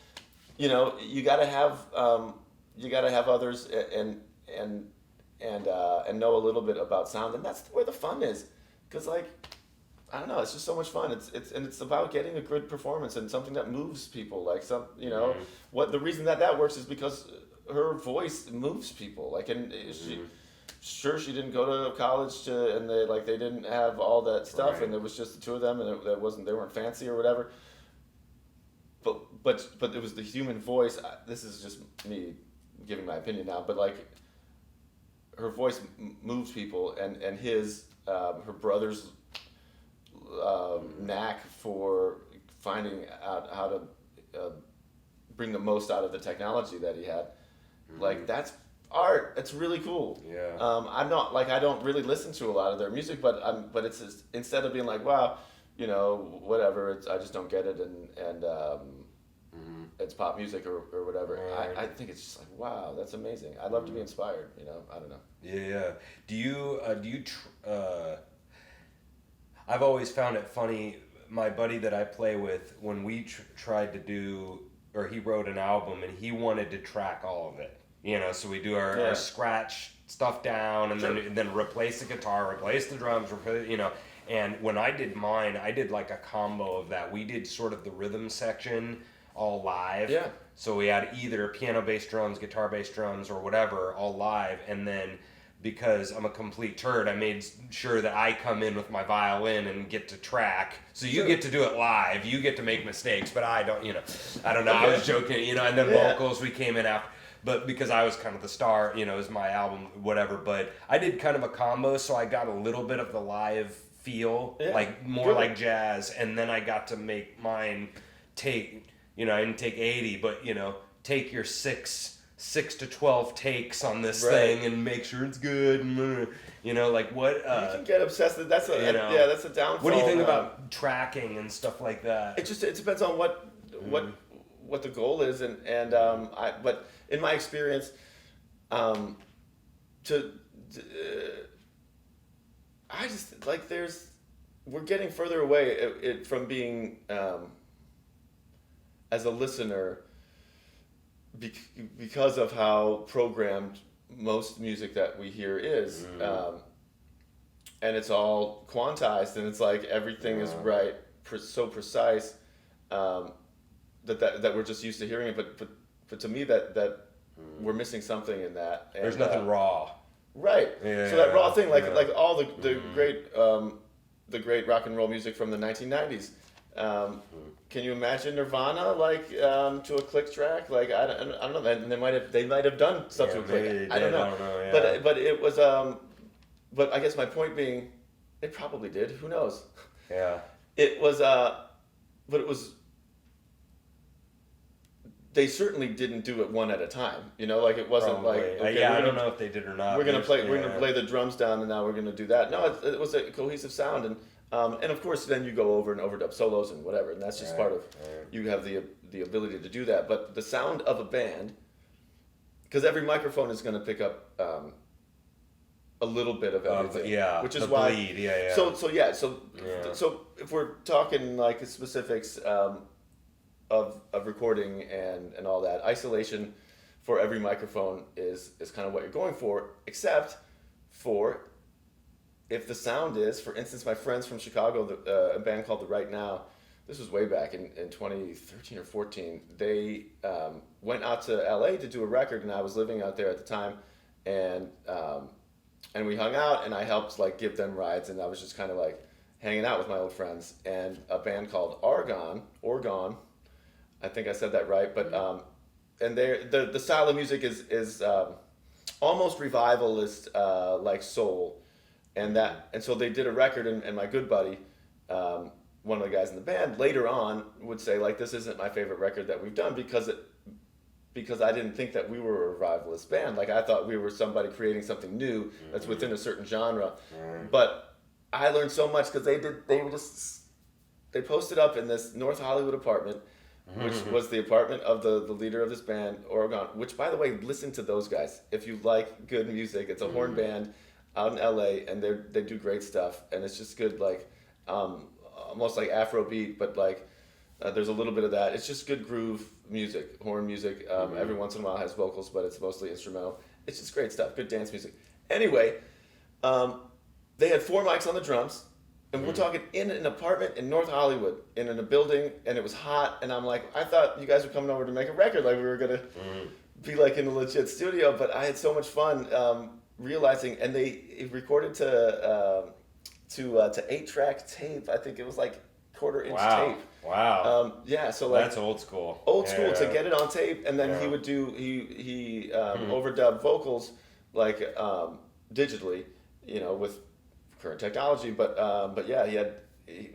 you gotta have others and know a little bit about sound, and that's where the fun is. Because I don't know, it's just so much fun. It's about getting a good performance and something that moves people. Like what the reason that works is because her voice moves people. Like, and she didn't go to college and they didn't have all that stuff, and there was just the two of them, and they weren't fancy or whatever. But it was the human voice. This is just me giving my opinion now, but like her voice moves people, and her brother's knack for finding out how to bring the most out of the technology that he had, like that's art. It's really cool. Yeah. I'm not like, I don't really listen to a lot of their music, but it's just, instead of being like, wow, whatever, I just don't get it, and it's pop music or whatever. Right. I think it's just like, wow, that's amazing. I'd love to be inspired. I don't know. Yeah. Do you I've always found it funny. My buddy that I play with, when we tried to do, or he wrote an album and he wanted to track all of it. So we do our scratch stuff down, and then replace the guitar, replace the drums, And when I did mine, I did like a combo of that. We did sort of the rhythm section all live. Yeah. So we had either piano, bass, drums, guitar, bass, drums, or whatever, all live. And then because I'm a complete turd, I made sure that I come in with my violin and get to track. So you get to do it live. You get to make mistakes, but I don't, I don't know. Okay. I was joking, and then vocals, we came in after. But because I was kind of the star, it was my album, whatever. But I did kind of a combo, so I got a little bit of the live feel, like more like jazz. And then I got to make mine take, I didn't take 80, but, take your 6 to 12 takes on this thing and make sure it's good. And, like what... you can get obsessed. That's a downfall. What do you think about tracking and stuff like that? It depends on what the goal is, but in my experience, I just like we're getting further away from being as a listener because of how programmed most music that we hear is, and it's all quantized, and it's like everything is right, so precise. That we're just used to hearing it, but to me that we're missing something in that. And, there's nothing raw. Right. Yeah, so that raw thing, like all the great rock and roll music from the 1990s. Can you imagine Nirvana to a click track? Like I don't know. And they might have done stuff to a click. I don't know. But it was but I guess my point being, it probably did. Who knows? Yeah. It was but it was they certainly didn't do it one at a time. You know, like it wasn't Probably. like okay, Yeah, we're I gonna, don't know if they did or not. we're gonna There's- play we're yeah. gonna play the drums down and now we're gonna do that. No, it was a cohesive sound and of course then you go over and overdub solos and whatever, and that's just part of you have the ability to do that. But the sound of a band, because every microphone is going to pick up a little bit of everything, which is the why. bleed. Yeah. So if we're talking like the specifics of recording and all that, isolation for every microphone is kind of what you're going for, except for if the sound is, for instance, my friends from Chicago, a band called the Right Now, this was way back in 2013 or 14, they went out to LA to do a record, and I was living out there at the time, and we hung out, and I helped like give them rides, and I was just kind of like hanging out with my old friends, and a band called Oregon, I think I said that right, but and the style of music is almost revivalist, like soul. And so they did a record, and my good buddy, one of the guys in the band, later on would say like, this isn't my favorite record that we've done because I didn't think that we were a revivalist band. Like I thought we were somebody creating something new that's within a certain genre. But I learned so much because they posted up in this North Hollywood apartment, which was the apartment of the leader of this band, Oregon. Which, by the way, listen to those guys if you like good music. It's a horn band out in LA, and they do great stuff, and it's just good, like almost like Afrobeat, but like there's a little bit of that. It's just good groove music, horn music. Every once in a while has vocals, but it's mostly instrumental. It's just great stuff, good dance music. Anyway, they had 4 mics on the drums, and we're talking in an apartment in North Hollywood, in a building, and it was hot, and I'm like, I thought you guys were coming over to make a record, like we were gonna be like in a legit studio, but I had so much fun realizing, and they recorded to 8-track tape. I think it was like quarter-inch tape. Wow. Yeah, so like That's old school. To get it on tape, and then he would do he overdub vocals like digitally, you know, with current technology. But yeah,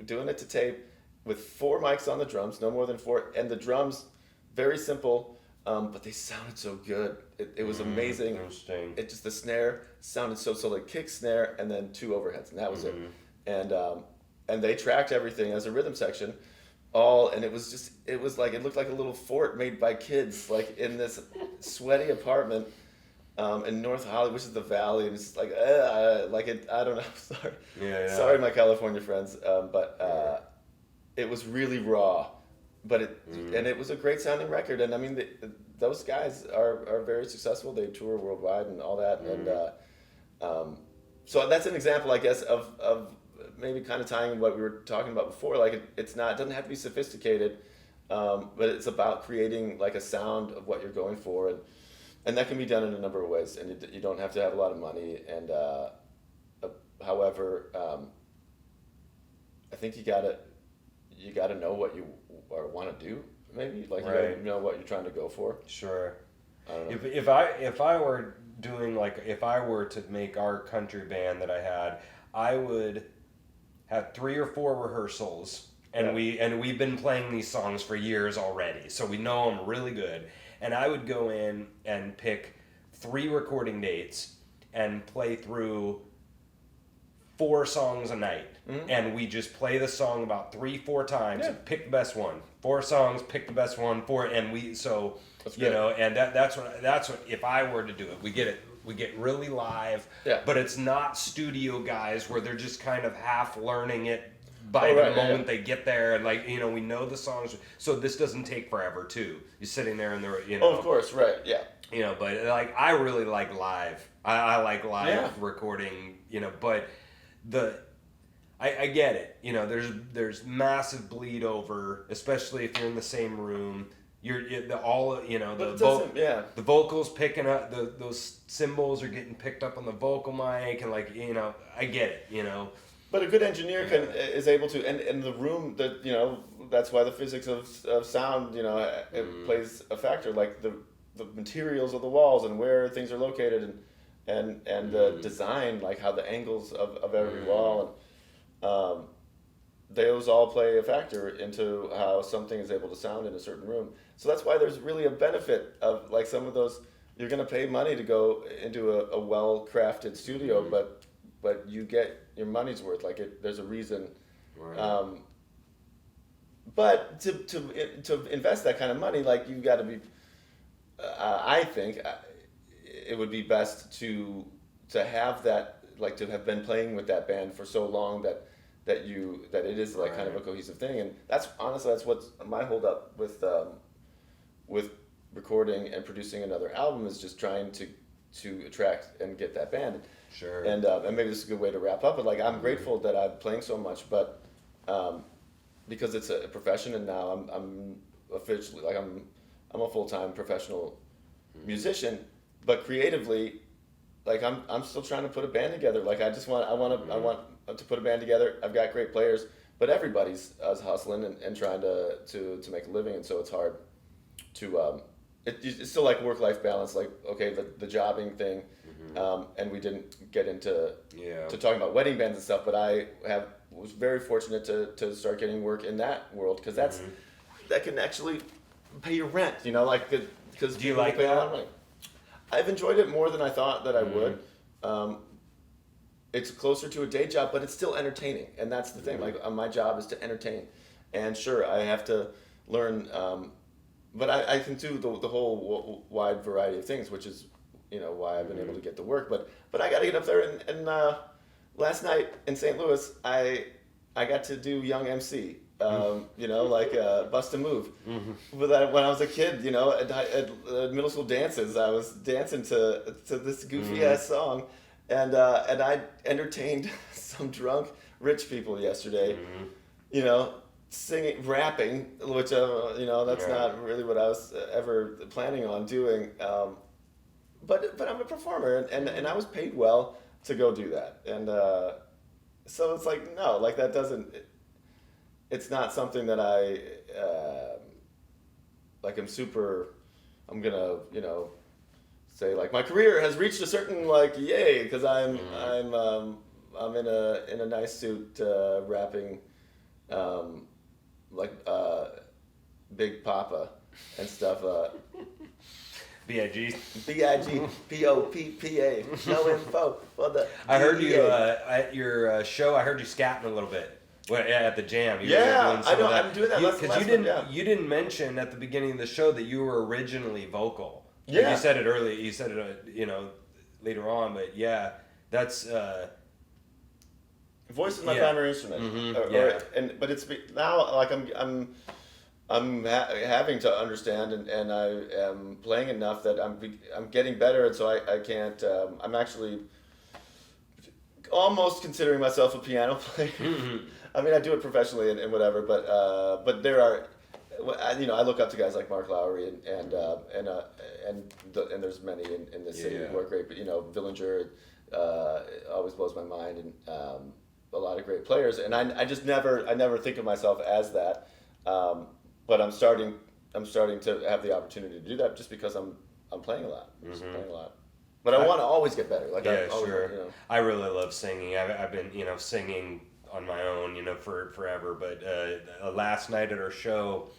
doing it to tape with 4 mics on the drums, no more than 4, and the drums very simple. But they sounded so good. It was amazing. Interesting. It just, the snare sounded so like kick, snare, and then 2 overheads, and that was it. And they tracked everything as a rhythm section, and it looked like a little fort made by kids, like in this sweaty apartment in North Hollywood, which is the Valley, and it's like I don't know. Sorry. Yeah. Sorry, my California friends, but it was really raw. But it was a great sounding record, and I mean those guys are very successful. They tour worldwide and all that, and so that's an example, I guess, of maybe kind of tying in what we were talking about before. Like it doesn't have to be sophisticated, but it's about creating like a sound of what you're going for, and that can be done in a number of ways, and you don't have to have a lot of money. And however, I think you gotta know what you want to do, maybe, like you gotta know what you're trying to go for. Sure. I don't know. If I were doing, like, if I were to make our country band that I had, I would have 3 or 4 rehearsals, and we've been playing these songs for years already, so we know them really good. And I would go in and pick 3 recording dates and play through 4 songs a night, and we just play the song about 3-4 times and pick the best one. 4 songs, pick the best one, 4, and you know, and that's what if I were to do it, we get really live, but it's not studio guys where they're just kind of half learning it by the moment they get there, and like, you know, we know the songs, so this doesn't take forever too. You're sitting there and they're, you know. Oh, of course, right, yeah. You know, but like I really like live. I like live recording, you know, but I get it. You know, there's massive bleed over, especially if you're in the same room. The vocals picking up, those cymbals are getting picked up on the vocal mic, and like, you know, I get it, you know. But a good engineer is able to, and the room, that, you know, that's why the physics of sound, you know, it plays a factor, like the materials of the walls and where things are located, and the design, like how the angles of every wall, and those all play a factor into how something is able to sound in a certain room. So that's why there's really a benefit of like some of those. You're gonna pay money to go into a well-crafted studio, but you get your money's worth. Like there's a reason. Right. But to invest that kind of money, like you've got to be. I think it would be best to have that, like to have been playing with that band for so long that it is like kind of a cohesive thing, and that's honestly that's what's my holdup with recording and producing another album is just trying to attract and get that band. Sure. And maybe this is a good way to wrap up. But like I'm grateful that I'm playing so much, but because it's a profession, and now I'm officially like I'm a full-time professional musician, but creatively, like I'm still trying to put a band together. Like I want to put a band together. I've got great players, but everybody's hustling and trying to make a living, and so it's hard to it's still like work-life balance. Like okay, the jobbing thing, and we didn't get into to talking about wedding bands and stuff, but I was very fortunate to start getting work in that world because that can actually pay your rent. You know, like because do you like that? I've enjoyed it more than I thought that I would. It's closer to a day job, but it's still entertaining, and that's the thing. Like my job is to entertain, and sure, I have to learn, but I can do the whole wide variety of things, which is why I've been able to get the work. But I got to get up there, and last night in St. Louis, I got to do young MC. Like Bust a Move. But when I was a kid, at middle school dances, I was dancing to this goofy ass song, and I entertained some drunk rich people yesterday, singing, rapping, which that's not really what I was ever planning on doing. But I'm a performer, and I was paid well to go do that, and so it's like no, like that doesn't. It's not something that I like. I'm gonna say like my career has reached a certain like yay because I'm in a nice suit rapping like Big Papa and stuff. B.I.G. B.I.G. P.O.P.P.A. No info. Well, I heard you at your show. I heard you scatting a little bit. Well, at the jam. I'm doing that. Because you didn't mention at the beginning of the show that you were originally vocal. Yeah. You said it earlier. You said it, later on. But yeah, that's. Voice is my primary instrument. But it's now like I'm having to understand, and I am playing enough that I'm getting better, and so I can't. I'm actually almost considering myself a piano player. I mean, I do it professionally and whatever, but there are, I look up to guys like Mark Lowry and there's many in this city who are great, but Villinger always blows my mind, and a lot of great players, and I never think of myself as that, but I'm starting to have the opportunity to do that just because I'm playing a lot, playing a lot. But I want to always get better. Like sure. I really love singing. I've been singing on my own for forever. But last night at our show,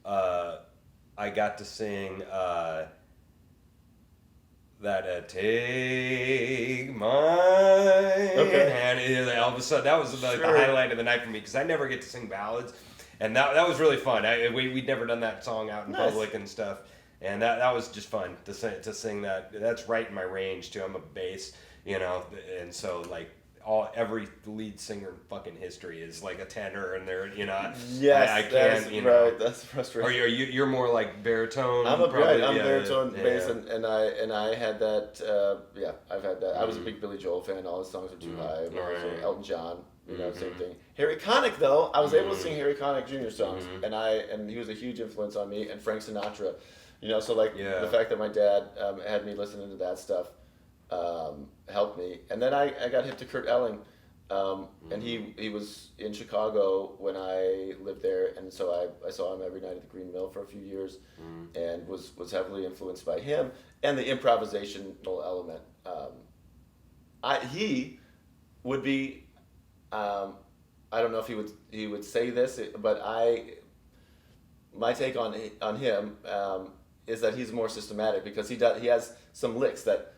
I got to sing that take my hand. And all of a sudden, that was like the highlight of the night for me because I never get to sing ballads, and that was really fun. We'd never done that song out in public and stuff. And that was just fun to sing that. That's right in my range too. I'm a bass, and so like every lead singer in fucking history is like a tenor, and they're Yes, I can't right. That's frustrating. Or you're more like baritone. I'm baritone bass, and I had that. I've had that. I was a big Billy Joel fan. All his songs are too high. So Elton John. Same thing. Harry Connick, though, I was able to sing Harry Connick Jr. songs, and he was a huge influence on me. And Frank Sinatra. So like the fact that my dad had me listening to that stuff helped me. And then I got hip to Kurt Elling, and he was in Chicago when I lived there, and so I saw him every night at the Green Mill for a few years, and was heavily influenced by him and the improvisational element. He would be, I don't know if he would say this, but my take on him is that he's more systematic because he has some licks that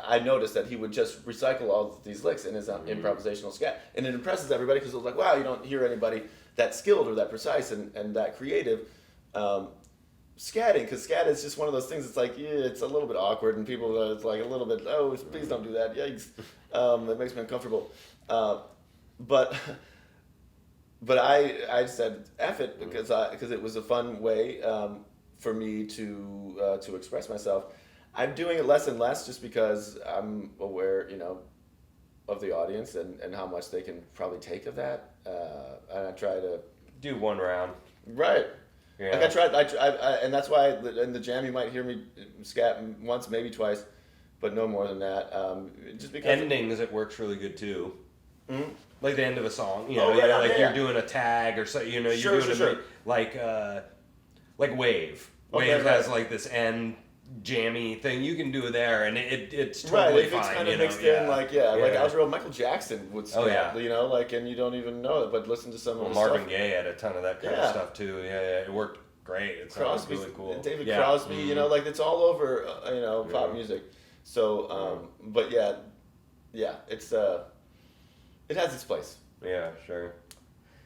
I noticed that he would just recycle all of these licks in his improvisational scat, and it impresses everybody because it's like, wow, you don't hear anybody that skilled or that precise and that creative scatting, because scat is just one of those things. It's like, yeah, it's a little bit awkward, and people it's like a little bit, oh, please don't do that, yikes, it makes me uncomfortable, but I said F it because it was a fun way for me to express myself. I'm doing it less and less just because I'm aware, of the audience and how much they can probably take of that. And I try to Do one round. right. Yeah. Like and that's why in the jam you might hear me scat once, maybe twice, but no more than that. Just because Endings, it works really good too. Mhm. Like the end of a song, Yeah. you're doing a tag or so, you're Sure, doing sure. like Wave. Okay, Wave right. has like this end jammy thing you can do there, and it's Right, totally if fine. it's kind of you know, mixed in, like Yeah. Algernon Michael Jackson would scat, Oh, yeah. like, and you don't even know it, but listen to some Well, of his Marvin stuff. Gaye had a ton of that kind of Yeah. stuff too. Yeah, it worked great. It sounded Crosby, really cool. David Yeah. Crosby, Mhm. like it's all over, pop Yeah. music. So, but yeah, it's it has its place. Yeah, sure.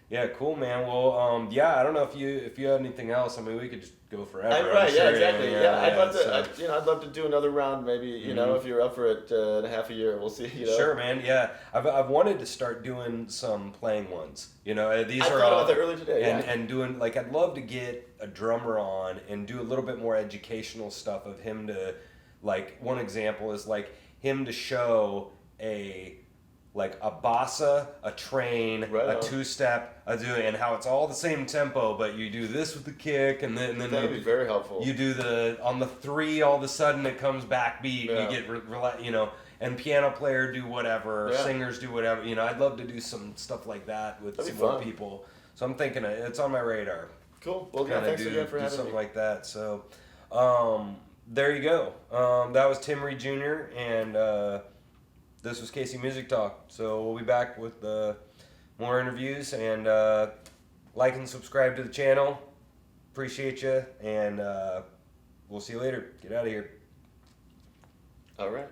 Yeah, cool, man. Well, I don't know if you had anything else. I mean, we could just go forever. I'm Right, sure, exactly. Yeah, I'd love to. so- I'd love to do another round, maybe. If you're up for it in a half a year, we'll see. Sure, man. Yeah, I've wanted to start doing some playing ones. These I are thought all, about that earlier today. and doing like I'd love to get a drummer on and do a little bit more educational stuff of him to, like, one example is like him to show a bossa, a train, Right a on. two-step, and how it's all the same tempo, but you do this with the kick, and then That'd be very helpful. you do on the 3, all of a sudden it comes back beat, Yeah. and you get and piano player do whatever, Yeah. singers do whatever, I'd love to do some stuff like that with That'd be some more fun. people. So I'm thinking it's on my radar. Cool. Well, yeah, Kinda thanks again for do having something me. like that. So, there you go. That was Tim Reid Jr. and this was Casey Music Talk. So we'll be back with more interviews, and like and subscribe to the channel. Appreciate you, and we'll see you later. Get out of here. All right.